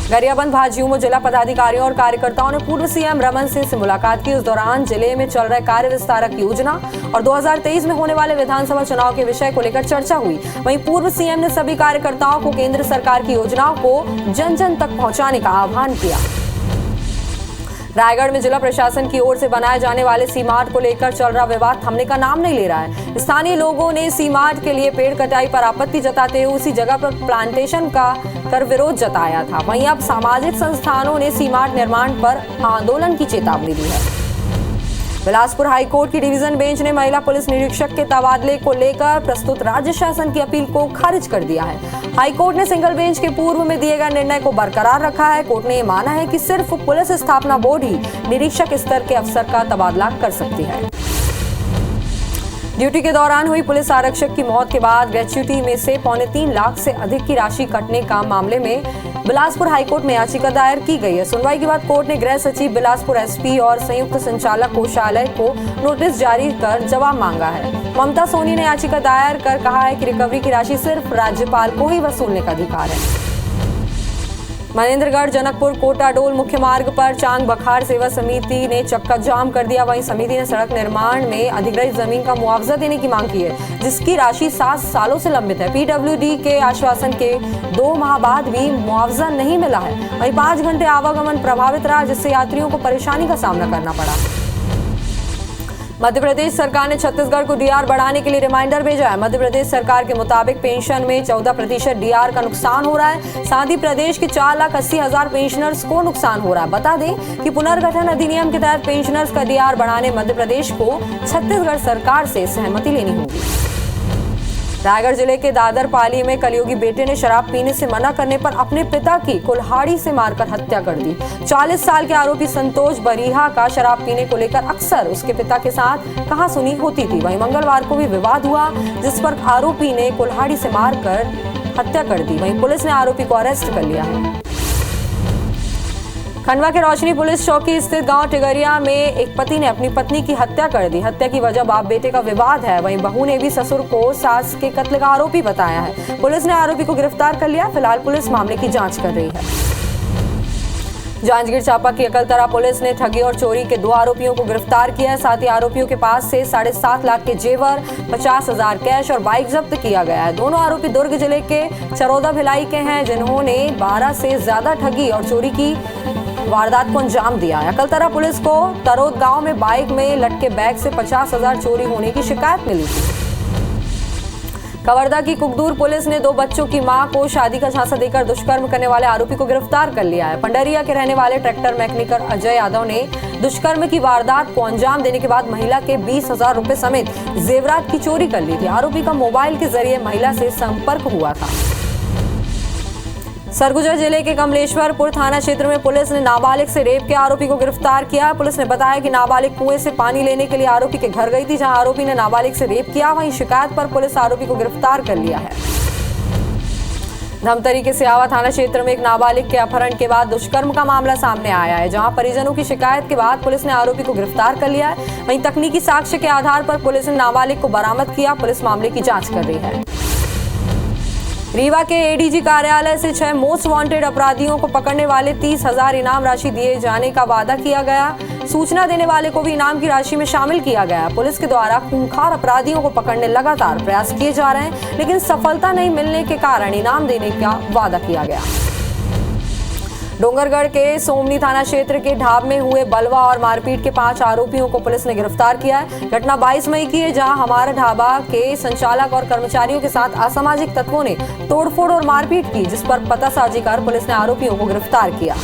गरियाबंद भाजयुमो जिला पदाधिकारियों और कार्यकर्ताओं ने पूर्व सीएम रमन सिंह से मुलाकात की। उस दौरान जिले में चल रहे कार्य विस्तारक योजना और 2023 में होने वाले विधानसभा चुनाव के विषय को लेकर चर्चा हुई। वहीं पूर्व सीएम ने सभी कार्यकर्ताओं को केंद्र सरकार की योजनाओं को जन जन तक पहुंचाने का आह्वान किया। रायगढ़ में जिला प्रशासन की ओर से बनाए जाने वाले सी मार्ट को लेकर चल रहा विवाद थमने का नाम नहीं ले रहा है। स्थानीय लोगों ने सी मार्ट के लिए पेड़ कटाई पर आपत्ति जताते हुए उसी जगह पर प्लांटेशन का कर विरोध जताया था। वहीं अब सामाजिक संस्थानों ने सी मार्ट निर्माण पर आंदोलन की चेतावनी दी है। बिलासपुर हाईकोर्ट की डिवीजन बेंच ने महिला पुलिस निरीक्षक के तबादले को लेकर प्रस्तुत राज्य शासन की अपील को खारिज कर दिया है। हाईकोर्ट ने सिंगल बेंच के पूर्व में दिए गए निर्णय को बरकरार रखा है। कोर्ट ने यह माना है कि सिर्फ पुलिस स्थापना बोर्ड ही निरीक्षक स्तर के अफसर का तबादला कर सकती है। ड्यूटी के दौरान हुई पुलिस आरक्षक की मौत के बाद ग्रेच्युटी में से 3.25 लाख से अधिक की राशि कटने का मामले में बिलासपुर हाईकोर्ट में याचिका दायर की गई है। सुनवाई के बाद कोर्ट ने गृह सचिव, बिलासपुर एसपी और संयुक्त संचालक कोषालय को नोटिस जारी कर जवाब मांगा है। ममता सोनी ने याचिका दायर कर कहा है कि रिकवरी की राशि सिर्फ राज्यपाल को ही वसूलने का अधिकार है। महेंद्रगढ़ जनकपुर कोटाडोल मुख्य मार्ग पर चांग बखार सेवा समिति ने चक्का जाम कर दिया। वहीं समिति ने सड़क निर्माण में अधिग्रहित जमीन का मुआवजा देने की मांग की है, जिसकी राशि 7 सालों से लंबित है। पीडब्ल्यूडी के आश्वासन के 2 माह बाद भी मुआवजा नहीं मिला है। वहीं 5 घंटे आवागमन प्रभावित रहा, जिससे यात्रियों को परेशानी का सामना करना पड़ा। मध्य प्रदेश सरकार ने छत्तीसगढ़ को डीआर बढ़ाने के लिए रिमाइंडर भेजा है। मध्य प्रदेश सरकार के मुताबिक पेंशन में 14% डीआर का नुकसान हो रहा है। साथ ही प्रदेश के 4,80,000 पेंशनर्स को नुकसान हो रहा है। बता दें कि पुनर्गठन अधिनियम के तहत पेंशनर्स का डीआर बढ़ाने मध्य प्रदेश को छत्तीसगढ़ सरकार से सहमति लेनी होगी। रायगढ़ जिले के दादर पाली में कलयुगी बेटे ने शराब पीने से मना करने पर अपने पिता की कुल्हाड़ी से मारकर हत्या कर दी। 40 साल के आरोपी संतोष बरीहा का शराब पीने को लेकर अक्सर उसके पिता के साथ कहासुनी होती थी। वहीं मंगलवार को भी विवाद हुआ, जिस पर आरोपी ने कुल्हाड़ी से मारकर हत्या कर दी। वहीं पुलिस ने आरोपी को अरेस्ट कर लिया है। खंडवा के रोशनी पुलिस चौकी स्थित गांव टिगरिया में एक पति ने अपनी पत्नी की हत्या कर दी। हत्या की वजह बाप बेटे का विवाद है। वहीं बहू ने भी ससुर को सास के कत्ल का आरोपी बताया है। पुलिस ने आरोपी को गिरफ्तार कर लिया। फिलहाल पुलिस मामले की जांच कर रही है। जांजगीर चांपा की अकलतरा पुलिस ने ठगी और चोरी के 2 आरोपियों को गिरफ्तार किया है। साथ ही आरोपियों के पास से 7.5 लाख के जेवर, 50,000 कैश और बाइक जब्त किया गया है। दोनों आरोपी दुर्ग जिले के चरौदा भिलाई के हैं, जिन्होंने 12 से ज्यादा ठगी और चोरी की वारदात को अंजाम दिया है। अकलतरा पुलिस को तरोद गांव में बाइक में लटके बैग से 50,000 चोरी होने की शिकायत मिली थी। कवर्धा की कुकदूर पुलिस ने 2 बच्चों की मां को शादी का झांसा देकर दुष्कर्म करने वाले आरोपी को गिरफ्तार कर लिया है। पंडरिया के रहने वाले ट्रैक्टर मैकेनिकर अजय यादव ने दुष्कर्म की वारदात को अंजाम देने के बाद महिला के 20,000 रुपए समेत जेवरात की चोरी कर ली थी। आरोपी का मोबाइल के जरिए महिला से संपर्क हुआ था। सरगुजा जिले के कमलेश्वरपुर थाना क्षेत्र में पुलिस ने नाबालिग से रेप के आरोपी को गिरफ्तार किया। पुलिस ने बताया कि नाबालिग कुएं से पानी लेने के लिए आरोपी के घर गई थी, जहां आरोपी ने नाबालिग से रेप किया। वहीं शिकायत पर पुलिस आरोपी को गिरफ्तार कर लिया है। धमतरी के सियावा थाना क्षेत्र में एक नाबालिग के अपहरण के बाद दुष्कर्म का मामला सामने आया है, जहां परिजनों की शिकायत के बाद पुलिस ने आरोपी को गिरफ्तार कर लिया है। वहीं तकनीकी साक्ष्य के आधार पर पुलिस ने नाबालिग को बरामद किया। पुलिस मामले की जाँच कर रही है। रीवा के एडीजी कार्यालय से 6 मोस्ट वांटेड अपराधियों को पकड़ने वाले 30,000 इनाम राशि दिए जाने का वादा किया गया। सूचना देने वाले को भी इनाम की राशि में शामिल किया गया। पुलिस के द्वारा खूंखार अपराधियों को पकड़ने लगातार प्रयास किए जा रहे हैं, लेकिन सफलता नहीं मिलने के कारण इनाम देने का वादा किया गया। डोंगरगढ़ के सोमनी थाना क्षेत्र के ढाब में हुए बलवा और मारपीट के 5 आरोपियों को पुलिस ने गिरफ्तार किया है। घटना 22 मई की है, जहां हमारा ढाबा के संचालक और कर्मचारियों के साथ असामाजिक तत्वों ने तोड़फोड़ और मारपीट की, जिस पर पतासाजी कर पुलिस ने आरोपियों को गिरफ्तार किया।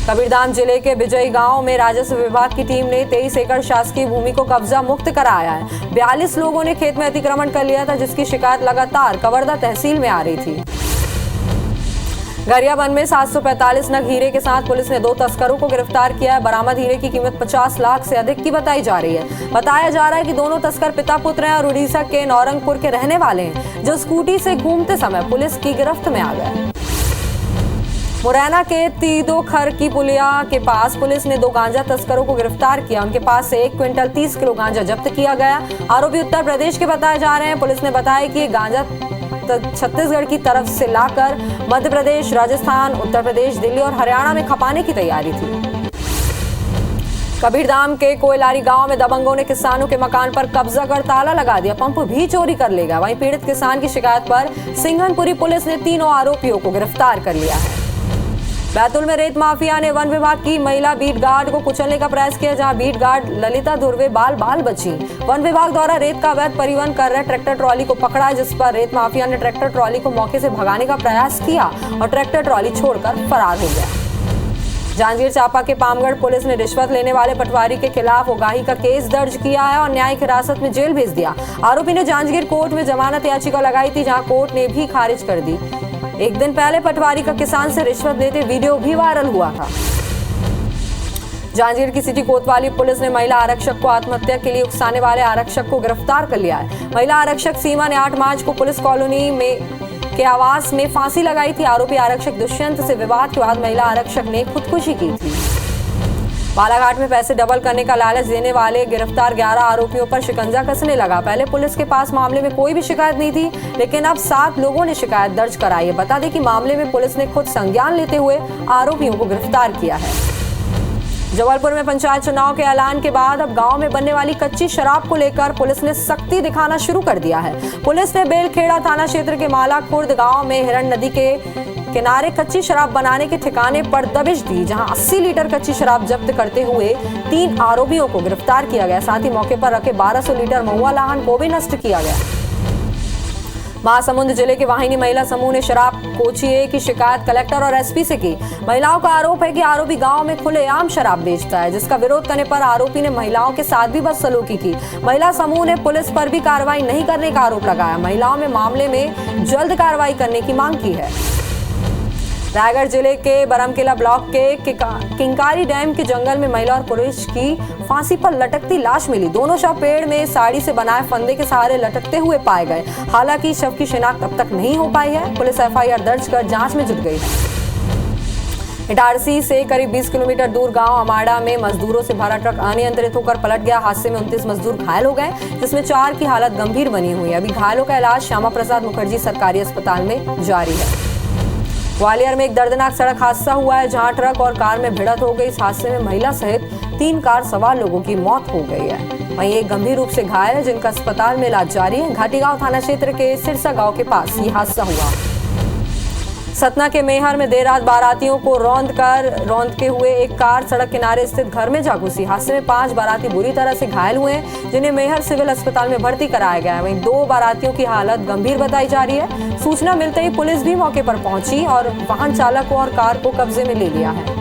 कबीरधाम जिले के बिजई गांव में राजस्व विभाग की टीम ने 23 एकड़ शासकीय भूमि को कब्जा मुक्त कराया है। 42 लोगों ने खेत में अतिक्रमण कर लिया था, जिसकी शिकायत लगातार कवर्धा तहसील में आ रही थी। गरियाबंद में 745 नग हीरे के साथ पुलिस ने 2 तस्करों को गिरफ्तार किया है। बरामद हीरे की कीमत 50 लाख से अधिक की बताई जा रही है। बताया जा रहा है कि दोनों तस्कर पिता पुत्र हैं और उड़ीसा के नौरंगपुर के रहने वाले हैं, जो स्कूटी से घूमते समय पुलिस की गिरफ्त में आ गए। मुरैना के तीदोखर की पुलिया के पास पुलिस ने 2 गांजा तस्करों को गिरफ्तार किया। उनके पास से 1 क्विंटल 30 किलो गांजा जब्त किया गया। आरोपी उत्तर प्रदेश के बताए जा रहे हैं। पुलिस ने बताया कि ये गांजा छत्तीसगढ़ की तरफ से लाकर मध्य प्रदेश, राजस्थान, उत्तर प्रदेश, दिल्ली और हरियाणा में खपाने की तैयारी थी। कबीरधाम के कोयलारी गांव में दबंगों ने किसानों के मकान पर कब्जा कर ताला लगा दिया, पंप भी चोरी कर ले गया। वहीं पीड़ित किसान की शिकायत पर सिंघनपुरी पुलिस ने 3 आरोपियों को गिरफ्तार कर लिया है। बैतूल में रेत माफिया ने वन विभाग की महिला बीट गार्ड को कुचलने का प्रयास किया, जहां बीट गार्ड ललिता धुर्वे बाल बची। वन विभाग द्वारा रेत का अवैध परिवहन कर रहे ट्रैक्टर ट्रॉली को पकड़ा, जिस पर रेत माफिया ने ट्रैक्टर ट्रॉली को मौके से भगाने का प्रयास किया और ट्रैक्टर ट्रॉली छोड़कर फरार हो गया। जांजगीर चांपा के पामगढ़ पुलिस ने रिश्वत लेने वाले पटवारी के खिलाफ उगाही का केस दर्ज किया है और न्यायिक हिरासत में जेल भेज दिया। आरोपी ने जांजगीर कोर्ट में जमानत याचिका लगाई थी, जहां कोर्ट ने भी खारिज कर दी। एक दिन पहले पटवारी का किसान से रिश्वत लेते वीडियो भी वायरल हुआ था। जांजगीर की सिटी कोतवाली पुलिस ने महिला आरक्षक को आत्महत्या के लिए उकसाने वाले आरक्षक को गिरफ्तार कर लिया है। महिला आरक्षक सीमा ने 8 मार्च को पुलिस कॉलोनी के आवास में फांसी लगाई थी। आरोपी आरक्षक दुष्यंत से विवाद के बाद महिला आरक्षक ने खुदकुशी की थी। बालाघाट में पैसे डबल करने का लालच देने वाले गिरफ्तार 11 आरोपियों पर शिकंजा कसने लगा। पहले पुलिस के पास मामले में कोई भी शिकायत नहीं थी, लेकिन अब 7 लोगों ने शिकायत दर्ज कराई है। बता दें कि मामले में पुलिस ने खुद संज्ञान लेते हुए आरोपियों को गिरफ्तार किया है। जबलपुर में पंचायत चुनाव के ऐलान के बाद अब गांव में बनने वाली कच्ची शराब को लेकर पुलिस ने सख्ती दिखाना शुरू कर दिया है। पुलिस ने बेलखेड़ा थाना क्षेत्र के माला खुर्द गांव में हिरण नदी के किनारे कच्ची शराब बनाने के ठिकाने पर दबिश दी, जहां 80 लीटर कच्ची शराब जब्त करते हुए 3 आरोपियों को गिरफ्तार किया गया। साथ ही मौके पर रखे 1200 लीटर महुआ लाहन को भी नष्ट किया गया। महासमुंद जिले के वाहिनी महिला समूह ने शराब कोचिए की शिकायत कलेक्टर और एसपी से की। महिलाओं का आरोप है कि आरोपी गांव में खुलेआम शराब बेचता है, जिसका विरोध करने पर आरोपी ने महिलाओं के साथ भी बदसलूकी की। महिला समूह ने पुलिस पर भी कार्रवाई नहीं करने का आरोप लगाया। महिलाओं में मामले में जल्द कार्रवाई करने की मांग की है। रायगढ़ जिले के बरमकेला ब्लॉक के किंकारी डैम के जंगल में महिला और पुरुष की फांसी पर लटकती लाश मिली। दोनों शव पेड़ में साड़ी से बनाए फंदे के सहारे लटकते हुए पाए गए। हालांकि शव की शिनाख्त अब तक नहीं हो पाई है। पुलिस एफआईआर दर्ज कर जांच में जुट गई है। इटारसी से करीब 20 किलोमीटर दूर गांव अमाड़ा में मजदूरों से भरा ट्रक अनियंत्रित होकर पलट गया। हादसे में 29 मजदूर घायल हो गए, जिसमें 4 की हालत गंभीर बनी हुई है। अभी घायलों का इलाज श्यामा प्रसाद मुखर्जी सरकारी अस्पताल में जारी है। ग्वालियर में एक दर्दनाक सड़क हादसा हुआ है, जहां ट्रक और कार में भिड़ंत हो गई। इस हादसे में महिला सहित 3 कार सवार लोगों की मौत हो गई है। वहीं एक गंभीर रूप से घायल है, जिनका अस्पताल में इलाज जारी है। घाटीगांव थाना क्षेत्र के सिरसा गांव के पास ये हादसा हुआ। सतना के मेहर में देर रात बारातियों को रौंदते हुए एक कार सड़क किनारे स्थित घर में जा घुसी। हादसे में 5 बाराती बुरी तरह से घायल हुए हैं, जिन्हें मेहर सिविल अस्पताल में भर्ती कराया गया है। वहीं 2 बारातियों की हालत गंभीर बताई जा रही है। सूचना मिलते ही पुलिस भी मौके पर पहुंची और वाहन चालक और कार को कब्जे में ले लिया है।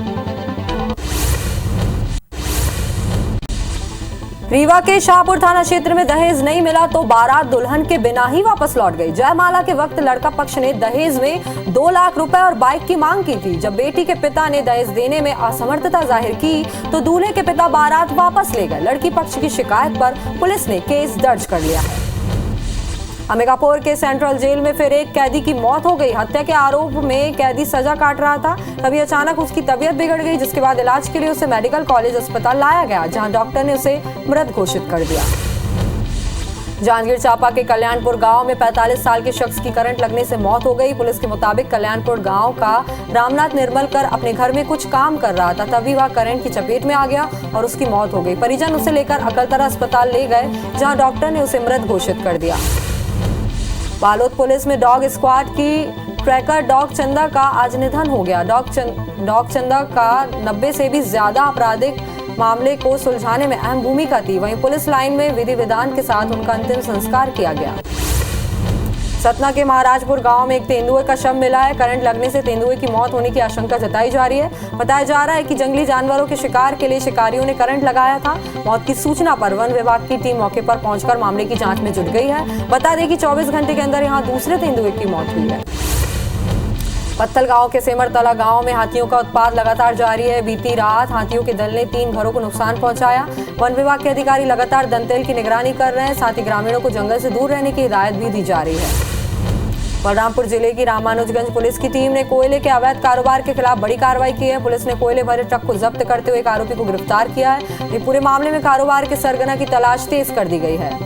रीवा के शाहपुर थाना क्षेत्र में दहेज नहीं मिला तो बारात दुल्हन के बिना ही वापस लौट गई। जयमाला के वक्त लड़का पक्ष ने दहेज में 2 लाख रुपए और बाइक की मांग की थी। जब बेटी के पिता ने दहेज देने में असमर्थता जाहिर की तो दूल्हे के पिता बारात वापस ले गए। लड़की पक्ष की शिकायत पर पुलिस ने केस दर्ज कर लिया है। अंबिकापुर के सेंट्रल जेल में फिर एक कैदी की मौत हो गई। हत्या के आरोप में कैदी सजा काट रहा था, तभी अचानक उसकी तबीयत बिगड़ गई, जिसके बाद इलाज के लिए उसे मेडिकल कॉलेज अस्पताल लाया गया, जहां डॉक्टर ने उसे मृत घोषित कर दिया। जांजगीर चांपा के कल्याणपुर गांव में 45 साल के शख्स की करंट लगने से मौत हो गई। पुलिस के मुताबिक कल्याणपुर गांव का रामनाथ निर्मलकर अपने घर में कुछ काम कर रहा था, तभी वह करंट की चपेट में आ गया और उसकी मौत हो गई। परिजन उसे लेकर अकलतरा अस्पताल ले गए, जहां डॉक्टर ने उसे मृत घोषित कर दिया। बालोद पुलिस में डॉग स्क्वाड की ट्रैकर डॉग चंदा का आज निधन हो गया। डॉग चंदा का 90 से भी ज्यादा आपराधिक मामले को सुलझाने में अहम भूमिका थी। वहीं पुलिस लाइन में विधि विधान के साथ उनका अंतिम संस्कार किया गया। सतना के महाराजपुर गांव में एक तेंदुए का शव मिला है। करंट लगने से तेंदुए की मौत होने की आशंका जताई जा रही है। बताया जा रहा है कि जंगली जानवरों के शिकार के लिए शिकारियों ने करंट लगाया था। मौत की सूचना पर वन विभाग की टीम मौके पर पहुंचकर मामले की जांच में जुट गई है। बता दें कि 24 घंटे के अंदर यहां दूसरे तेंदुए की मौत हुई है। पत्थल गांव के सेमरतला गांव में हाथियों का उत्पात लगातार जारी है। बीती रात हाथियों के दल ने 3 घरों को नुकसान पहुंचाया। वन विभाग के अधिकारी लगातार दंतेल की निगरानी कर रहे हैं। साथ ही ग्रामीणों को जंगल से दूर रहने की हिदायत भी दी जा रही है। बलरामपुर जिले की रामानुजगंज पुलिस की टीम ने कोयले के अवैध कारोबार के खिलाफ बड़ी कार्रवाई की है। पुलिस ने कोयले भरे ट्रक को जब्त करते हुए एक आरोपी को गिरफ्तार किया है। पूरे मामले में कारोबार के सरगना की तलाश तेज कर दी गई है।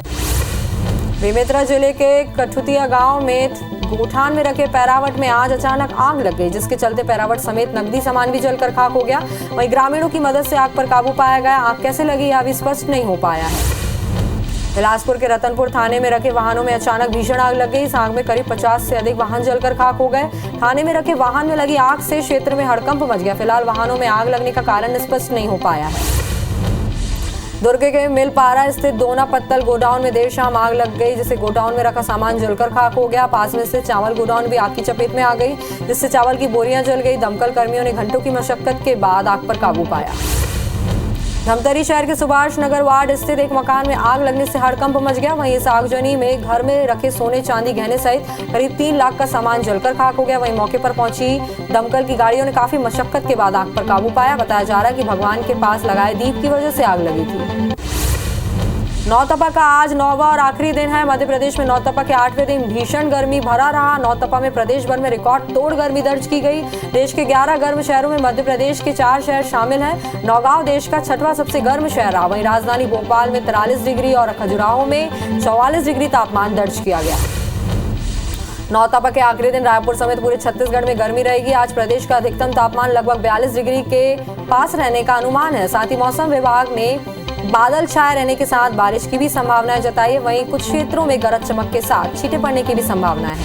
बेमेतरा जिले के कठुतिया गांव में गोठान में रखे पैरावट में आज अचानक आग लग गई, जिसके चलते पैरावट समेत नकदी सामान भी जलकर खाक हो गया। वहीं ग्रामीणों की मदद से आग पर काबू पाया गया। आग कैसे लगी यह अभी स्पष्ट नहीं हो पाया है। बिलासपुर के रतनपुर थाने में रखे वाहनों में अचानक भीषण आग लग गई। इस आग में करीब 50 से अधिक वाहन जलकर खाक हो गए। थाने में रखे वाहन में लगी आग से क्षेत्र में हड़कंप मच गया। फिलहाल वाहनों में आग लगने का कारण स्पष्ट नहीं हो पाया है। दुर्ग के मिलपारा स्थित दोना पत्तल गोडाउन में देर शाम आग लग गई, जिससे गोडाउन में रखा सामान जलकर खाक हो गया। पास में स्थित चावल गोडाउन भी आग की चपेट में आ गई, जिससे चावल की बोरियां जल गई। दमकल कर्मियों ने घंटों की मशक्कत के बाद आग पर काबू पाया। धमतरी शहर के सुभाष नगर वार्ड स्थित एक मकान में आग लगने से हड़कंप मच गया। वहीं इस आगजनी में घर में रखे सोने चांदी गहने सहित करीब 3 लाख का सामान जलकर खाक हो गया। वहीं मौके पर पहुंची दमकल की गाड़ियों ने काफी मशक्कत के बाद आग पर काबू पाया। बताया जा रहा है कि भगवान के पास लगाए दीप की वजह से आग लगी थी। नौतपा का आज 9वां और आखिरी दिन है। मध्य प्रदेश में नौतपा के 8वें दिन भीषण गर्मी भरा रहा। नौतपा में प्रदेश भर में रिकॉर्ड तोड़ गर्मी दर्ज की गई। देश के 11 गर्म शहरों में मध्य प्रदेश के 4 शहर शामिल हैं। नौगांव देश का 6वां सबसे गर्म शहर रहा। वहीं राजधानी भोपाल में 43 डिग्री और खजुराहो में 44 डिग्री तापमान दर्ज किया गया। नौतपा के आखिरी दिन रायपुर समेत पूरे छत्तीसगढ़ में गर्मी रहेगी। आज प्रदेश का अधिकतम तापमान लगभग 42 डिग्री के पास रहने का अनुमान है। साथ ही मौसम विभाग ने बादल छाए रहने के साथ बारिश की भी संभावना जताई है। वहीं कुछ क्षेत्रों में गरज चमक के साथ छींटे पड़ने की भी संभावना है।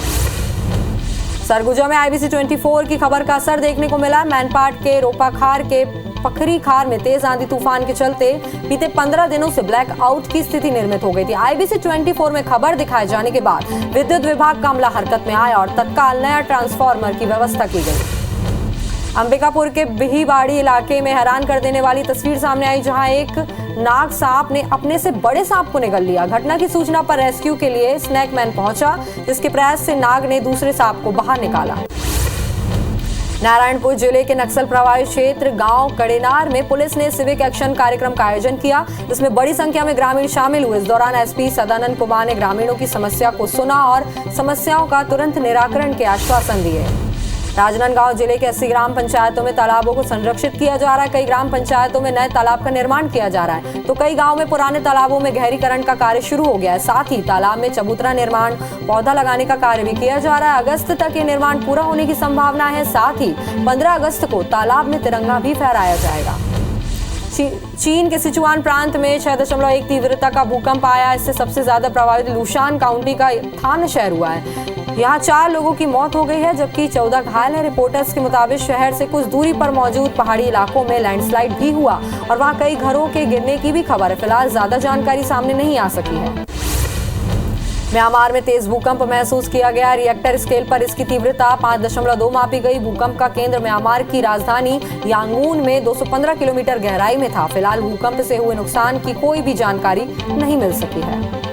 सरगुजा में IBC 24 की खबर का असर देखने को मिला। मैनपाट के रोपाखार के पखरी खार में तेज आंधी तूफान के चलते बीते 15 दिनों से ब्लैक आउट की स्थिति निर्मित हो गई थी। IBC 24 में खबर दिखाए जाने के बाद विद्युत विभाग का अमला हरकत में आया और तत्काल नया ट्रांसफार्मर की व्यवस्था की गई। अंबिकापुर के बिहीबाड़ी इलाके में हैरान कर देने वाली तस्वीर सामने आई, जहां एक नाग सांप ने अपने से बड़े सांप को निगल लिया। घटना की सूचना पर रेस्क्यू के लिए स्नैकमैन पहुंचा, जिसके प्रयास से नाग ने दूसरे सांप को बाहर निकाला। नारायणपुर जिले के नक्सल प्रभावित क्षेत्र गांव कड़ेनार में पुलिस ने सिविक एक्शन कार्यक्रम का आयोजन किया, जिसमें बड़ी संख्या में ग्रामीण शामिल हुए। इस दौरान SP सदानंद कुमार ने ग्रामीणों की समस्या को सुना और समस्याओं का तुरंत निराकरण के आश्वासन दिए। राजनांदगांव जिले के 80 ग्राम पंचायतों में तालाबों को संरक्षित किया जा रहा है। कई ग्राम पंचायतों में नए तालाब का निर्माण किया जा रहा है, तो कई गांव में पुराने तालाबों में गहरीकरण का कार्य शुरू हो गया है। साथ ही तालाब में चबूतरा निर्माण, पौधा लगाने का कार्य भी किया जा रहा है। अगस्त तक ये निर्माण पूरा होने की संभावना है। साथ ही 15 अगस्त को तालाब में तिरंगा भी फहराया जाएगा। चीन के सिचुआन प्रांत में 6.1 तीव्रता का भूकंप आया। इससे सबसे ज्यादा प्रभावित लुशान काउंटी का थाना शहर हुआ है। यहाँ 4 लोगों की मौत हो गई है, जबकि 14 घायल हैं। रिपोर्टर्स के मुताबिक शहर से कुछ दूरी पर मौजूद पहाड़ी इलाकों में लैंडस्लाइड भी हुआ और वहाँ कई घरों के गिरने की भी खबर है। फिलहाल ज्यादा जानकारी सामने नहीं आ सकी है। म्यांमार में तेज भूकंप महसूस किया गया। रिएक्टर स्केल पर इसकी तीव्रता 5.2 मापी गई। भूकंप का केंद्र म्यांमार की राजधानी यांगून में 215 किलोमीटर गहराई में था। फिलहाल भूकंप से हुए नुकसान की कोई भी जानकारी नहीं मिल सकी है।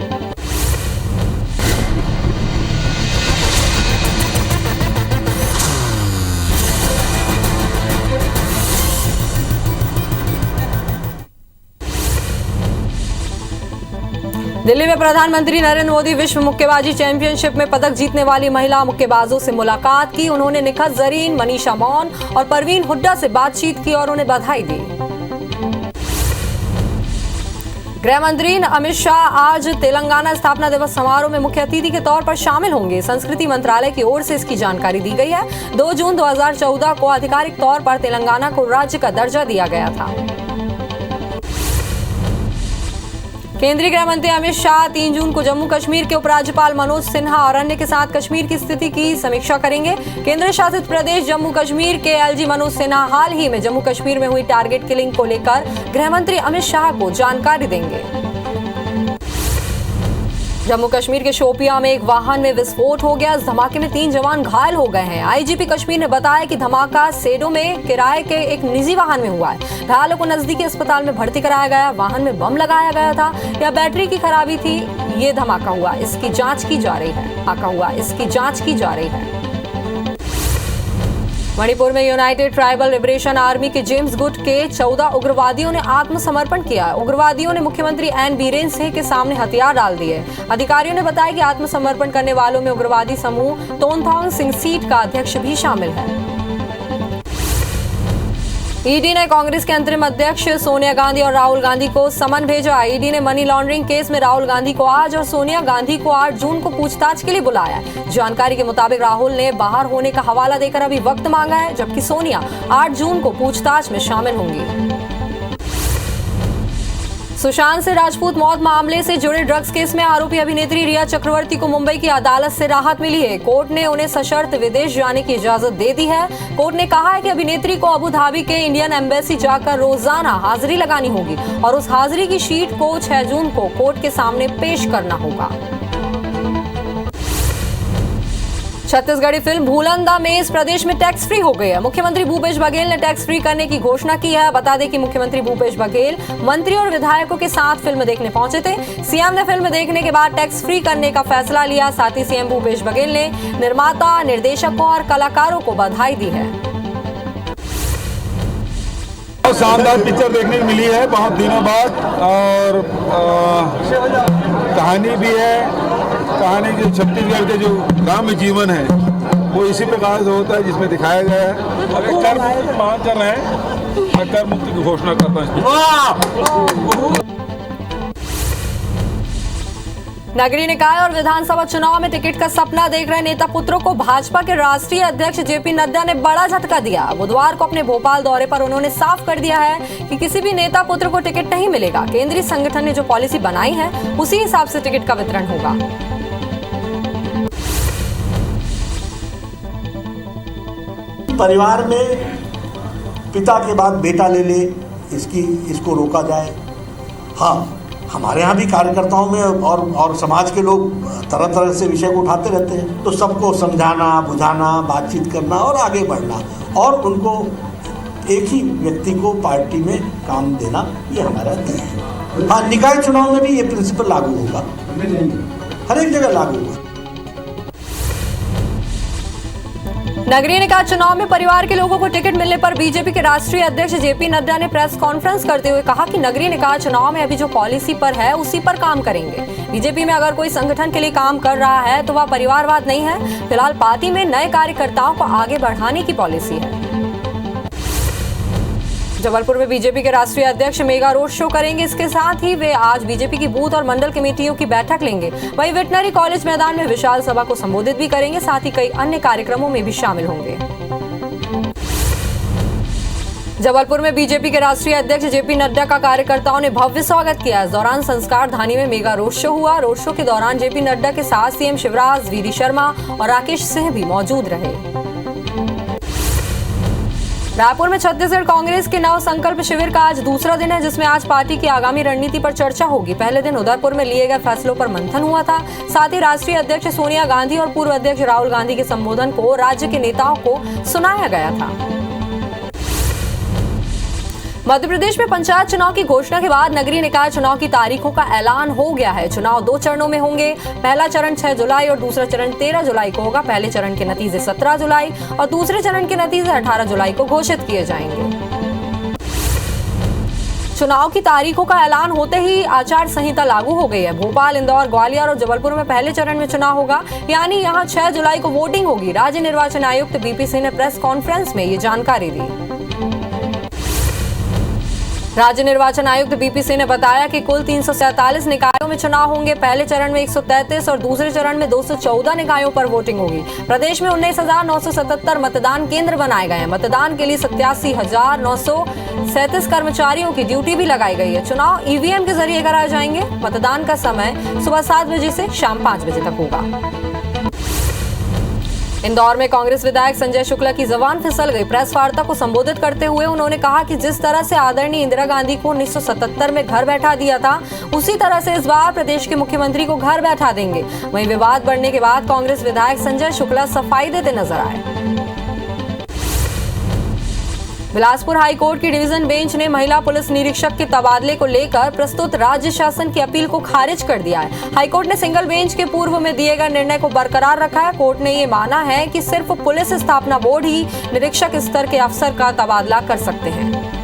दिल्ली में प्रधानमंत्री नरेंद्र मोदी विश्व मुक्केबाजी चैंपियनशिप में पदक जीतने वाली महिला मुक्केबाजों से मुलाकात की। उन्होंने निखत जरीन, मनीषा मौन और परवीन हुड्डा से बातचीत की और उन्हें बधाई दी। गृह मंत्री अमित शाह आज तेलंगाना स्थापना दिवस समारोह में मुख्य अतिथि के तौर पर शामिल होंगे। संस्कृति मंत्रालय की ओर से इसकी जानकारी दी गई है। 2 जून 2014 को आधिकारिक तौर पर तेलंगाना को राज्य का दर्जा दिया गया था। केंद्रीय गृह मंत्री अमित शाह 3 जून को जम्मू कश्मीर के उपराज्यपाल मनोज सिन्हा और अन्य के साथ कश्मीर की स्थिति की समीक्षा करेंगे। केंद्र शासित प्रदेश जम्मू कश्मीर के LG मनोज सिन्हा हाल ही में जम्मू कश्मीर में हुई टारगेट किलिंग को लेकर गृह मंत्री अमित शाह को जानकारी देंगे। जम्मू कश्मीर के शोपियां में एक वाहन में विस्फोट हो गया। इस धमाके में 3 जवान घायल हो गए हैं। आईजीपी कश्मीर ने बताया कि धमाका सेडो में किराए के एक निजी वाहन में हुआ है। घायलों को नजदीकी अस्पताल में भर्ती कराया गया। वाहन में बम लगाया गया था या बैटरी की खराबी थी, ये धमाका हुआ, इसकी जांच की जा रही है। मणिपुर में यूनाइटेड ट्राइबल लिबरेशन आर्मी के जेम्स गुट के 14 उग्रवादियों ने आत्मसमर्पण किया। उग्रवादियों ने मुख्यमंत्री एन बीरेन सिंह के सामने हथियार डाल दिए। अधिकारियों ने बताया कि आत्मसमर्पण करने वालों में उग्रवादी समूह तोनथांग सिंह सीट का अध्यक्ष भी शामिल है। ईडी ने कांग्रेस के अंतरिम अध्यक्ष सोनिया गांधी और राहुल गांधी को समन भेजा। ईडी ने मनी लॉन्ड्रिंग केस में राहुल गांधी को आज और सोनिया गांधी को 8 जून को पूछताछ के लिए बुलाया। जानकारी के मुताबिक राहुल ने बाहर होने का हवाला देकर अभी वक्त मांगा है, जबकि सोनिया 8 जून को पूछताछ में शामिल होंगी। सुशांत सिंह राजपूत मौत मामले से जुड़े ड्रग्स केस में आरोपी अभिनेत्री रिया चक्रवर्ती को मुंबई की अदालत से राहत मिली है। कोर्ट ने उन्हें सशर्त विदेश जाने की इजाजत दे दी है। कोर्ट ने कहा है कि अभिनेत्री को अबू धाबी के इंडियन एम्बेसी जाकर रोजाना हाजिरी लगानी होगी और उस हाजिरी की शीट को 6 जून को कोर्ट के सामने पेश करना होगा। छत्तीसगढ़ी फिल्म भूलन द मेज प्रदेश में टैक्स फ्री हो गई है। मुख्यमंत्री भूपेश बघेल ने टैक्स फ्री करने की घोषणा की है। बता दें कि मुख्यमंत्री भूपेश बघेल मंत्री और विधायकों के साथ फिल्म देखने पहुंचे थे। सीएम ने फिल्म देखने के बाद टैक्स फ्री करने का फैसला लिया। साथ ही सीएम भूपेश बघेल ने निर्माता, निर्देशकों और कलाकारों को बधाई दी है। बहुत शानदार पिक्चर देखने को मिली है बहुत दिनों बाद, और कहानी भी है। कहानी जो छत्तीसगढ़ के जो ग्राम्य जीवन है वो इसी प्रकार से होता है जिसमें दिखाया गया है। अगर कर मुक्त मांग कर रहे हैं, मैं कर मुक्ति की घोषणा करता हूँ। नगरीय निकाय और विधानसभा चुनाव में टिकट का सपना देख रहे नेता पुत्रों को भाजपा के राष्ट्रीय अध्यक्ष जेपी नड्डा ने बड़ा झटका दिया। बुधवार को अपने भोपाल दौरे पर उन्होंने साफ कर दिया है कि किसी भी नेता पुत्र को टिकट नहीं मिलेगा। केंद्रीय संगठन ने जो पॉलिसी बनाई है उसी हिसाब से टिकट का वितरण होगा। परिवार में पिता के बाद बेटा ले ले, इसको रोका जाए। हाँ, हमारे यहाँ भी कार्यकर्ताओं में और समाज के लोग तरह तरह से विषय को उठाते रहते हैं, तो सबको समझाना, बुझाना, बातचीत करना और आगे बढ़ना और उनको एक ही व्यक्ति को पार्टी में काम देना, ये हमारा ध्येय है। हाँ, निकाय चुनाव में भी ये प्रिंसिपल लागू होगा, हर एक जगह लागू होगा। नगरीय निकाय चुनाव में परिवार के लोगों को टिकट मिलने पर बीजेपी के राष्ट्रीय अध्यक्ष जेपी नड्डा ने प्रेस कॉन्फ्रेंस करते हुए कहा कि नगरीय निकाय चुनाव में अभी जो पॉलिसी पर है उसी पर काम करेंगे। बीजेपी में अगर कोई संगठन के लिए काम कर रहा है तो वह परिवारवाद नहीं है। फिलहाल पार्टी में नए कार्यकर्ताओं को आगे बढ़ाने की पॉलिसी है। जबलपुर में बीजेपी के राष्ट्रीय अध्यक्ष मेगा रोड शो करेंगे। इसके साथ ही वे आज बीजेपी की बूथ और मंडल कमेटियों की बैठक लेंगे। वहीं वेटनरी कॉलेज मैदान में विशाल सभा को संबोधित भी करेंगे। साथ ही कई अन्य कार्यक्रमों में भी शामिल होंगे। जबलपुर में बीजेपी के राष्ट्रीय अध्यक्ष जेपी नड्डा का कार्यकर्ताओं ने भव्य स्वागत किया। इस दौरान संस्कार धानी में मेगा रोड शो हुआ। रोड शो के दौरान जेपी नड्डा के साथ सीएम शिवराज, वीडी शर्मा और राकेश सिंह भी मौजूद रहे। रायपुर में छत्तीसगढ़ कांग्रेस के नव संकल्प शिविर का आज दूसरा दिन है, जिसमें आज पार्टी की आगामी रणनीति पर चर्चा होगी। पहले दिन उदयपुर में लिए गए फैसलों पर मंथन हुआ था। साथ ही राष्ट्रीय अध्यक्ष सोनिया गांधी और पूर्व अध्यक्ष राहुल गांधी के संबोधन को राज्य के नेताओं को सुनाया गया था। मध्य प्रदेश में पंचायत चुनाव की घोषणा के बाद नगरीय निकाय चुनाव की तारीखों का ऐलान हो गया है। चुनाव 2 चरणों में होंगे। पहला चरण 6 जुलाई और दूसरा चरण 13 जुलाई को होगा। पहले चरण के नतीजे 17 जुलाई और दूसरे चरण के नतीजे 18 जुलाई को घोषित किए जाएंगे। चुनाव की तारीखों का ऐलान होते ही आचार संहिता लागू हो गई है। भोपाल, इंदौर, ग्वालियर और जबलपुर में पहले चरण में चुनाव होगा, यानी यहां 6 जुलाई को वोटिंग होगी। राज्य निर्वाचन आयुक्त बीपी सिंह ने प्रेस कॉन्फ्रेंस में ये जानकारी दी। राज्य निर्वाचन आयुक्त बीपी सिंह ने बताया कि कुल 347 निकायों में चुनाव होंगे। पहले चरण में 133 और दूसरे चरण में 214 निकायों पर वोटिंग होगी। प्रदेश में 19,977 मतदान केंद्र बनाए गए हैं। मतदान के लिए 87,937 कर्मचारियों की ड्यूटी भी लगाई गई है। चुनाव ईवीएम के जरिए कराए जाएंगे। मतदान का समय सुबह 7 बजे से शाम 5 बजे तक होगा। इंदौर में कांग्रेस विधायक संजय शुक्ला की जबान फिसल गई। प्रेस वार्ता को संबोधित करते हुए उन्होंने कहा कि जिस तरह से आदरणीय इंदिरा गांधी को 1977 में घर बैठा दिया था, उसी तरह से इस बार प्रदेश के मुख्यमंत्री को घर बैठा देंगे। वहीं विवाद बढ़ने के बाद कांग्रेस विधायक संजय शुक्ला सफाई देते नजर आए। बिलासपुर हाईकोर्ट की डिवीजन बेंच ने महिला पुलिस निरीक्षक के तबादले को लेकर प्रस्तुत राज्य शासन की अपील को खारिज कर दिया है। हाईकोर्ट ने सिंगल बेंच के पूर्व में दिए गए निर्णय को बरकरार रखा है। कोर्ट ने ये माना है कि सिर्फ पुलिस स्थापना बोर्ड ही निरीक्षक स्तर के अफसर का तबादला कर सकते हैं।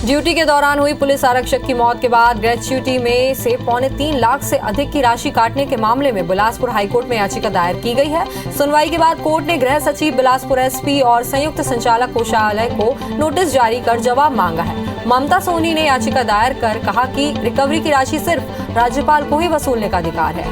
ड्यूटी के दौरान हुई पुलिस आरक्षक की मौत के बाद ग्रेच्युटी में से 3.25 लाख से अधिक की राशि काटने के मामले में बिलासपुर हाईकोर्ट में याचिका दायर की गई है। सुनवाई के बाद कोर्ट ने गृह सचिव, बिलासपुर एसपी और संयुक्त संचालक कोषालय को नोटिस जारी कर जवाब मांगा है। ममता सोनी ने याचिका दायर कर कहा कि रिकवरी की राशि सिर्फ राज्यपाल को ही वसूलने का अधिकार है।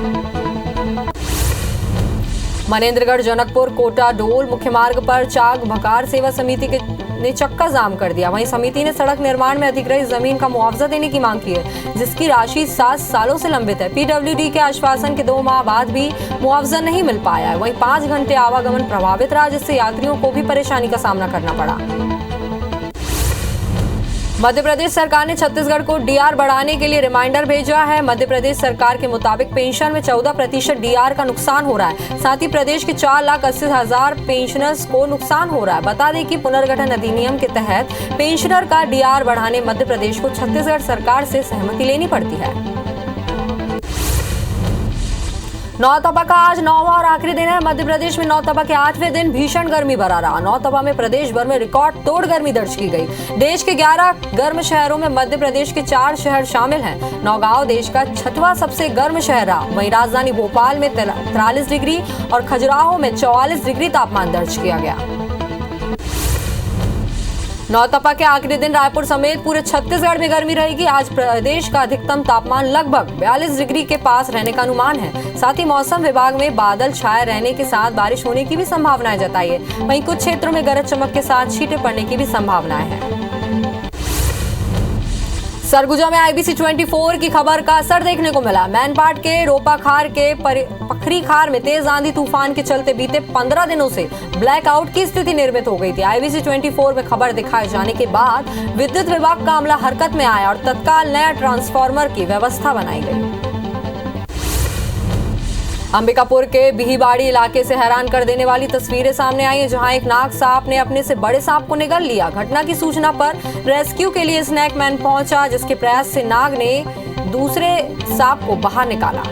मनेंद्रगढ़ जनकपुर कोटा डोल मुख्य मार्ग पर चाक भकार सेवा समिति ने चक्का जाम कर दिया। वहीं समिति ने सड़क निर्माण में अधिग्रहित जमीन का मुआवजा देने की मांग की है, जिसकी राशि 7 सालों से लंबित है। पीडब्ल्यूडी के आश्वासन के 2 माह बाद भी मुआवजा नहीं मिल पाया है। वहीं 5 घंटे आवागमन प्रभावित रहा, जिससे यात्रियों को भी परेशानी का सामना करना पड़ा। मध्य प्रदेश सरकार ने छत्तीसगढ़ को डीआर बढ़ाने के लिए रिमाइंडर भेजा है। मध्य प्रदेश सरकार के मुताबिक पेंशन में 14% डीआर का नुकसान हो रहा है। साथ ही प्रदेश के 4,80,000 पेंशनर्स को नुकसान हो रहा है। बता दें कि पुनर्गठन अधिनियम के तहत पेंशनर का डीआर बढ़ाने मध्य प्रदेश को छत्तीसगढ़ सरकार से सहमति लेनी पड़ती है। नौतपा का आज 9वां और आखिरी दिन है। मध्य प्रदेश में नौतपा के 8वें दिन भीषण गर्मी बरा रहा। नौतपा में प्रदेश भर में रिकॉर्ड तोड़ गर्मी दर्ज की गई। देश के 11 गर्म शहरों में मध्य प्रदेश के 4 शहर शामिल हैं। नौगांव देश का 6वां सबसे गर्म शहर रहा। वहीं राजधानी भोपाल में 43 डिग्री और खजुराहो में 44 डिग्री तापमान दर्ज किया गया। नौतपा के आखिरी दिन रायपुर समेत पूरे छत्तीसगढ़ में गर्मी रहेगी। आज प्रदेश का अधिकतम तापमान लगभग 42 डिग्री के पास रहने का अनुमान है। साथ ही मौसम विभाग में बादल छाए रहने के साथ बारिश होने की भी संभावनाएं जताई है। वहीं कुछ क्षेत्रों में गरज चमक के साथ छींटे पड़ने की भी संभावनाएं हैं। सरगुजा में आईबीसी 24 की खबर का असर देखने को मिला। मैनपाट के रोपाखार के पखरी खार में तेज आंधी तूफान के चलते बीते 15 दिनों से ब्लैकआउट की स्थिति निर्मित हो गई थी। आईबीसी 24 में खबर दिखाए जाने के बाद विद्युत विभाग का अमला हरकत में आया और तत्काल नया ट्रांसफार्मर की व्यवस्था बनाई गई। अंबिकापुर के बिहीबाड़ी इलाके से हैरान कर देने वाली तस्वीरें सामने आई हैं, जहां एक नाग सांप ने अपने से बड़े सांप को निगल लिया। घटना की सूचना पर रेस्क्यू के लिए स्नैक मैन पहुंचा, जिसके प्रयास से नाग ने दूसरे सांप को बाहर निकाला।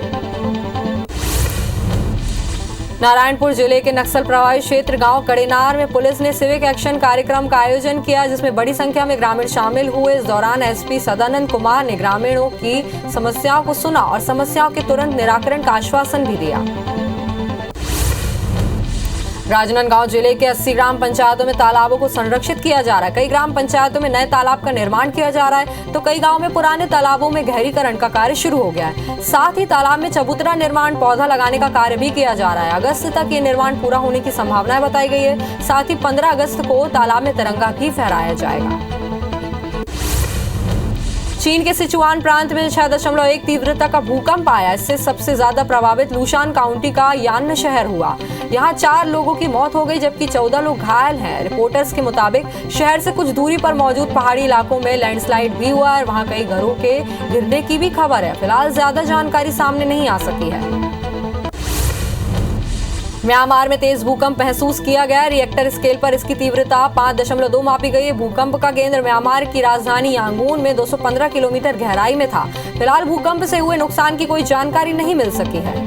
नारायणपुर जिले के नक्सल प्रभावित क्षेत्र गांव कड़ेनार में पुलिस ने सिविक एक्शन कार्यक्रम का आयोजन किया, जिसमें बड़ी संख्या में ग्रामीण शामिल हुए। इस दौरान एसपी सदानंद कुमार ने ग्रामीणों की समस्याओं को सुना और समस्याओं के तुरंत निराकरण का आश्वासन भी दिया। राजनांदगांव जिले के 80 ग्राम पंचायतों में तालाबों को संरक्षित किया जा रहा है। कई ग्राम पंचायतों में नए तालाब का निर्माण किया जा रहा है, तो कई गांव में पुराने तालाबों में गहरीकरण का कार्य शुरू हो गया है। साथ ही तालाब में चबूतरा निर्माण, पौधा लगाने का कार्य भी किया जा रहा है। अगस्त तक ये निर्माण पूरा होने की संभावनाएं बताई गई है। साथ ही 15 अगस्त को तालाब में तिरंगा भी फहराया जाएगा। चीन के सिचुआन प्रांत में 6.1 तीव्रता का भूकंप आया। इससे सबसे ज्यादा प्रभावित लूशान काउंटी का यान शहर हुआ। यहां 4 लोगों की मौत हो गई, जबकि 14 लोग घायल हैं। रिपोर्टर्स के मुताबिक शहर से कुछ दूरी पर मौजूद पहाड़ी इलाकों में लैंडस्लाइड भी हुआ है। वहां कई घरों के गिरने की भी खबर है। फिलहाल ज्यादा जानकारी सामने नहीं आ सकी है। म्यांमार में तेज भूकंप महसूस किया गया। रिएक्टर स्केल पर इसकी तीव्रता 5.2 मापी गई है। भूकंप का केंद्र म्यांमार की राजधानी यांगून में 215 किलोमीटर गहराई में था। फिलहाल भूकंप से हुए नुकसान की कोई जानकारी नहीं मिल सकी है।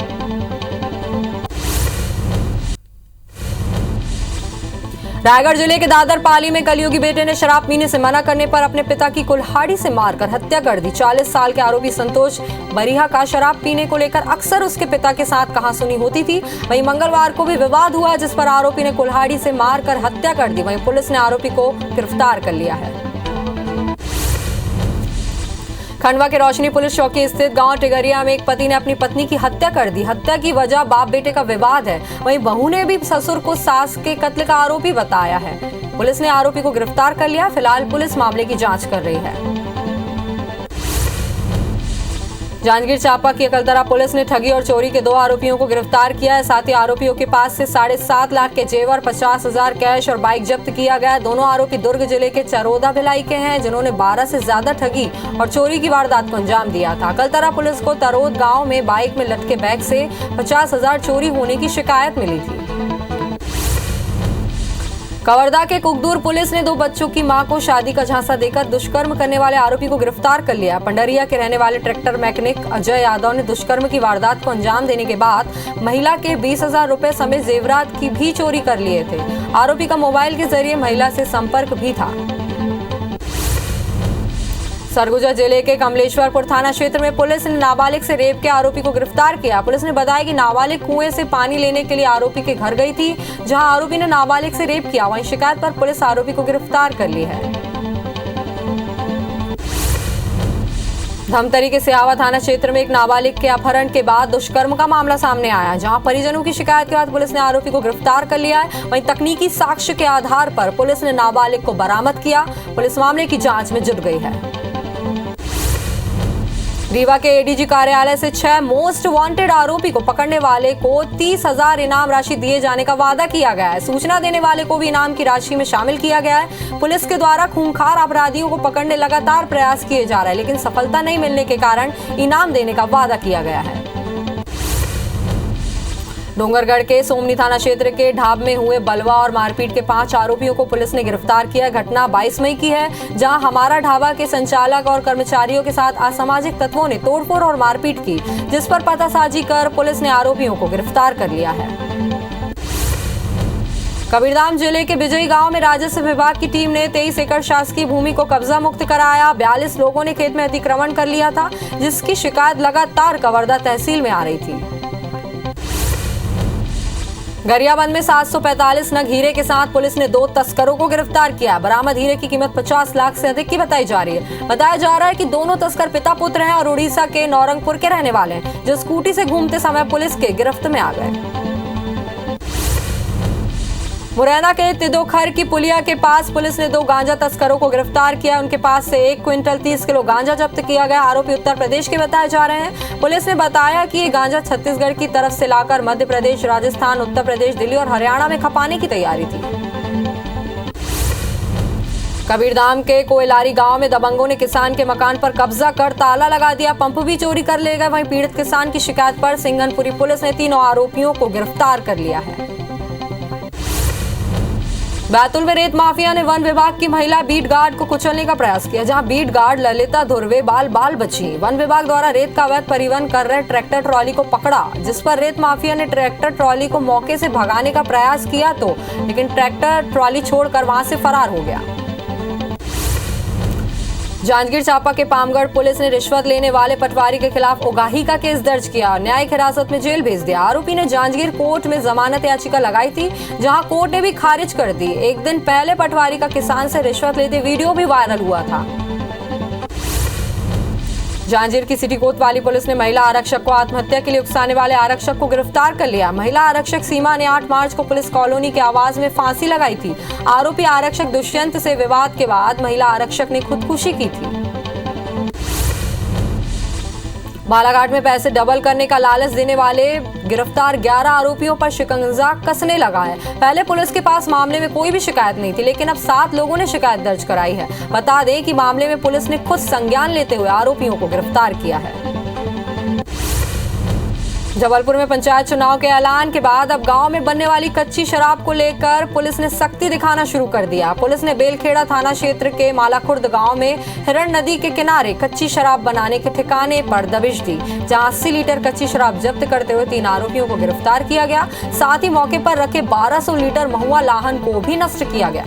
रायगढ़ जिले के दादर पाली में कलयुगी बेटे ने शराब पीने से मना करने पर अपने पिता की कुल्हाड़ी से मारकर हत्या कर दी। 40 साल के आरोपी संतोष बरिहा का शराब पीने को लेकर अक्सर उसके पिता के साथ कहासुनी होती थी। वहीं मंगलवार को भी विवाद हुआ, जिस पर आरोपी ने कुल्हाड़ी से मारकर हत्या कर दी। वहीं पुलिस ने आरोपी को गिरफ्तार कर लिया है। खंडवा के रोशनी पुलिस चौकी स्थित गांव टिगरिया में एक पति ने अपनी पत्नी की हत्या कर दी। हत्या की वजह बाप बेटे का विवाद है। वहीं बहू ने भी ससुर को सास के कत्ल का आरोपी बताया है। पुलिस ने आरोपी को गिरफ्तार कर लिया। फिलहाल पुलिस मामले की जांच कर रही है। जांजगीर चांपा की अकलतरा पुलिस ने ठगी और चोरी के 2 आरोपियों को गिरफ्तार किया है। साथ ही आरोपियों के पास से 7.5 लाख के जेवर, 50,000 कैश और बाइक जब्त किया गया। दोनों आरोपी दुर्ग जिले के चरोदा भिलाई के हैं, जिन्होंने 12 से ज्यादा ठगी और चोरी की वारदात को अंजाम दिया था। अकलतरा पुलिस को तरोद गाँव में बाइक में लटके बैग से 50,000 चोरी होने की शिकायत मिली थी। कवर्धा के कुकदूर पुलिस ने 2 बच्चों की मां को शादी का झांसा देकर दुष्कर्म करने वाले आरोपी को गिरफ्तार कर लिया। पंडरिया के रहने वाले ट्रैक्टर मैकेनिक अजय यादव ने दुष्कर्म की वारदात को अंजाम देने के बाद महिला के 20,000 रुपए समेत जेवरात की भी चोरी कर लिए थे। आरोपी का मोबाइल के जरिए महिला से संपर्क भी था। सरगुजा जिले के कमलेश्वरपुर थाना क्षेत्र में पुलिस ने नाबालिग से रेप के आरोपी को गिरफ्तार किया। पुलिस ने बताया कि नाबालिग कुएं से पानी लेने के लिए आरोपी के घर गई थी, जहां आरोपी ने नाबालिग से रेप किया। वहीं शिकायत पर पुलिस आरोपी को गिरफ्तार कर ली है। धमतरी के सियावा थाना क्षेत्र में एक नाबालिग के अपहरण के बाद दुष्कर्म का मामला सामने आया, जहां परिजनों की शिकायत के बाद पुलिस ने आरोपी को गिरफ्तार कर लिया है। वहीं तकनीकी साक्ष्य के आधार पर पुलिस ने नाबालिग को बरामद किया। पुलिस मामले की जांच में जुट गई है। रीवा के एडीजी कार्यालय से 6 मोस्ट वांटेड आरोपी को पकड़ने वाले को 30,000 इनाम राशि दिए जाने का वादा किया गया है। सूचना देने वाले को भी इनाम की राशि में शामिल किया गया है। पुलिस के द्वारा खूंखार अपराधियों को पकड़ने लगातार प्रयास किए जा रहे हैं, लेकिन सफलता नहीं मिलने के कारण इनाम देने का वादा किया गया है। डोंगरगढ़ के सोमनी थाना क्षेत्र के ढाब में हुए बलवा और मारपीट के 5 आरोपियों को पुलिस ने गिरफ्तार किया। घटना 22 मई की है, जहां हमारा ढाबा के संचालक और कर्मचारियों के साथ असामाजिक तत्वों ने तोड़फोड़ और मारपीट की, जिस पर पतासाजी कर पुलिस ने आरोपियों को गिरफ्तार कर लिया है। कबीरधाम जिले के बिजई गांव में राजस्व विभाग की टीम ने 23 एकड़ शासकीय भूमि को कब्जा मुक्त कराया। 42 लोगों ने खेत में अतिक्रमण कर लिया था, जिसकी शिकायत लगातार कवर्धा तहसील में आ रही थी। गरियाबंद में 745 नग हीरे के साथ पुलिस ने 2 तस्करों को गिरफ्तार किया। बरामद हीरे की कीमत 50 लाख से अधिक की बताई जा रही है। बताया जा रहा है कि दोनों तस्कर पिता पुत्र हैं और उड़ीसा के नौरंगपुर के रहने वाले हैं, जो स्कूटी से घूमते समय पुलिस के गिरफ्त में आ गए। मुरैना के तिदोखर की पुलिया के पास पुलिस ने 2 गांजा तस्करों को गिरफ्तार किया। उनके पास से 1 क्विंटल 30 किलो गांजा जब्त किया गया। आरोपी उत्तर प्रदेश के बताए जा रहे हैं। पुलिस ने बताया कि ये गांजा छत्तीसगढ़ की तरफ से लाकर मध्य प्रदेश, राजस्थान, उत्तर प्रदेश, दिल्ली और हरियाणा में खपाने की तैयारी थी। कबीरधाम के कोयलारी गांव में दबंगों ने किसान के मकान पर कब्जा कर ताला लगा दिया। पंप भी चोरी कर ले गए। वहीं पीड़ित किसान की शिकायत पर सिंघनपुरी पुलिस ने 3 आरोपियों को गिरफ्तार कर लिया है। बैतूल में रेत माफिया ने वन विभाग की महिला बीट गार्ड को कुचलने का प्रयास किया, जहां बीट गार्ड ललिता धुर्वे बाल बची। वन विभाग द्वारा रेत का अवैध परिवहन कर रहे ट्रैक्टर ट्रॉली को पकड़ा, जिस पर रेत माफिया ने ट्रैक्टर ट्रॉली को मौके से भगाने का प्रयास किया लेकिन ट्रैक्टर ट्रॉली छोड़कर वहां से फरार हो गया। जांजगीर चांपा के पामगढ़ पुलिस ने रिश्वत लेने वाले पटवारी के खिलाफ उगाही का केस दर्ज किया और न्यायिक हिरासत में जेल भेज दिया। आरोपी ने जांजगीर कोर्ट में जमानत याचिका लगाई थी, जहां कोर्ट ने भी खारिज कर दी। एक दिन पहले पटवारी का किसान से रिश्वत लेते वीडियो भी वायरल हुआ था। जांजगीर की सिटी कोतवाली पुलिस ने महिला आरक्षक को आत्महत्या के लिए उकसाने वाले आरक्षक को गिरफ्तार कर लिया। महिला आरक्षक सीमा ने 8 मार्च को पुलिस कॉलोनी के आवास में फांसी लगाई थी। आरोपी आरक्षक दुष्यंत से विवाद के बाद महिला आरक्षक ने खुदकुशी की थी। बालाघाट में पैसे डबल करने का लालच देने वाले गिरफ्तार 11 आरोपियों पर शिकंजा कसने लगा है। पहले पुलिस के पास मामले में कोई भी शिकायत नहीं थी, लेकिन अब 7 लोगों ने शिकायत दर्ज कराई है। बता दें कि मामले में पुलिस ने खुद संज्ञान लेते हुए आरोपियों को गिरफ्तार किया है। जबलपुर में पंचायत चुनाव के ऐलान के बाद अब गांव में बनने वाली कच्ची शराब को लेकर पुलिस ने सख्ती दिखाना शुरू कर दिया। पुलिस ने बेलखेड़ा थाना क्षेत्र के मालाखुर्द गांव में हिरण नदी के किनारे कच्ची शराब बनाने के ठिकाने पर दबिश दी, जहां 80 लीटर कच्ची शराब जब्त करते हुए 3 आरोपियों को गिरफ्तार किया गया। साथ ही मौके पर रखे 1200 लीटर महुआ लाहन को भी नष्ट किया गया।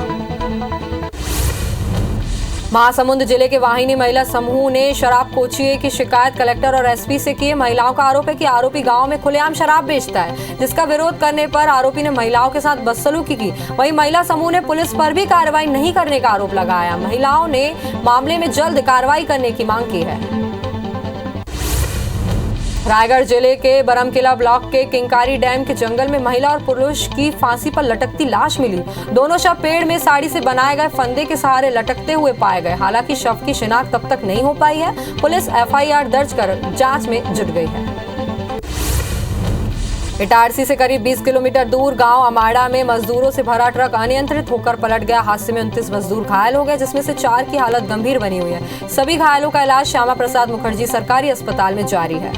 महासमुंद जिले के वाहिनी महिला समूह ने शराब कोचिए की शिकायत कलेक्टर और एसपी से की। महिलाओं का आरोप है कि आरोपी गांव में खुलेआम शराब बेचता है, जिसका विरोध करने पर आरोपी ने महिलाओं के साथ बदसलूकी की। वहीं महिला समूह ने पुलिस पर भी कार्रवाई नहीं करने का आरोप लगाया। महिलाओं ने मामले में जल्द कार्रवाई करने की मांग की है। रायगढ़ जिले के बरमकिला ब्लॉक के किंकारी डैम के जंगल में महिला और पुरुष की फांसी पर लटकती लाश मिली। दोनों शव पेड़ में साड़ी से बनाए गए फंदे के सहारे लटकते हुए पाए गए। हालांकि शव की शिनाख्त तब तक नहीं हो पाई है। पुलिस एफआईआर दर्ज कर जांच में जुट गई है। इटारसी से करीब 20 किलोमीटर दूर गांव अमाड़ा में मजदूरों से भरा ट्रक अनियंत्रित होकर पलट गया। हादसे में 29 मजदूर घायल हो गए, जिसमें से 4 की हालत गंभीर बनी हुई है। सभी घायलों का इलाज श्यामा प्रसाद मुखर्जी सरकारी अस्पताल में जारी है।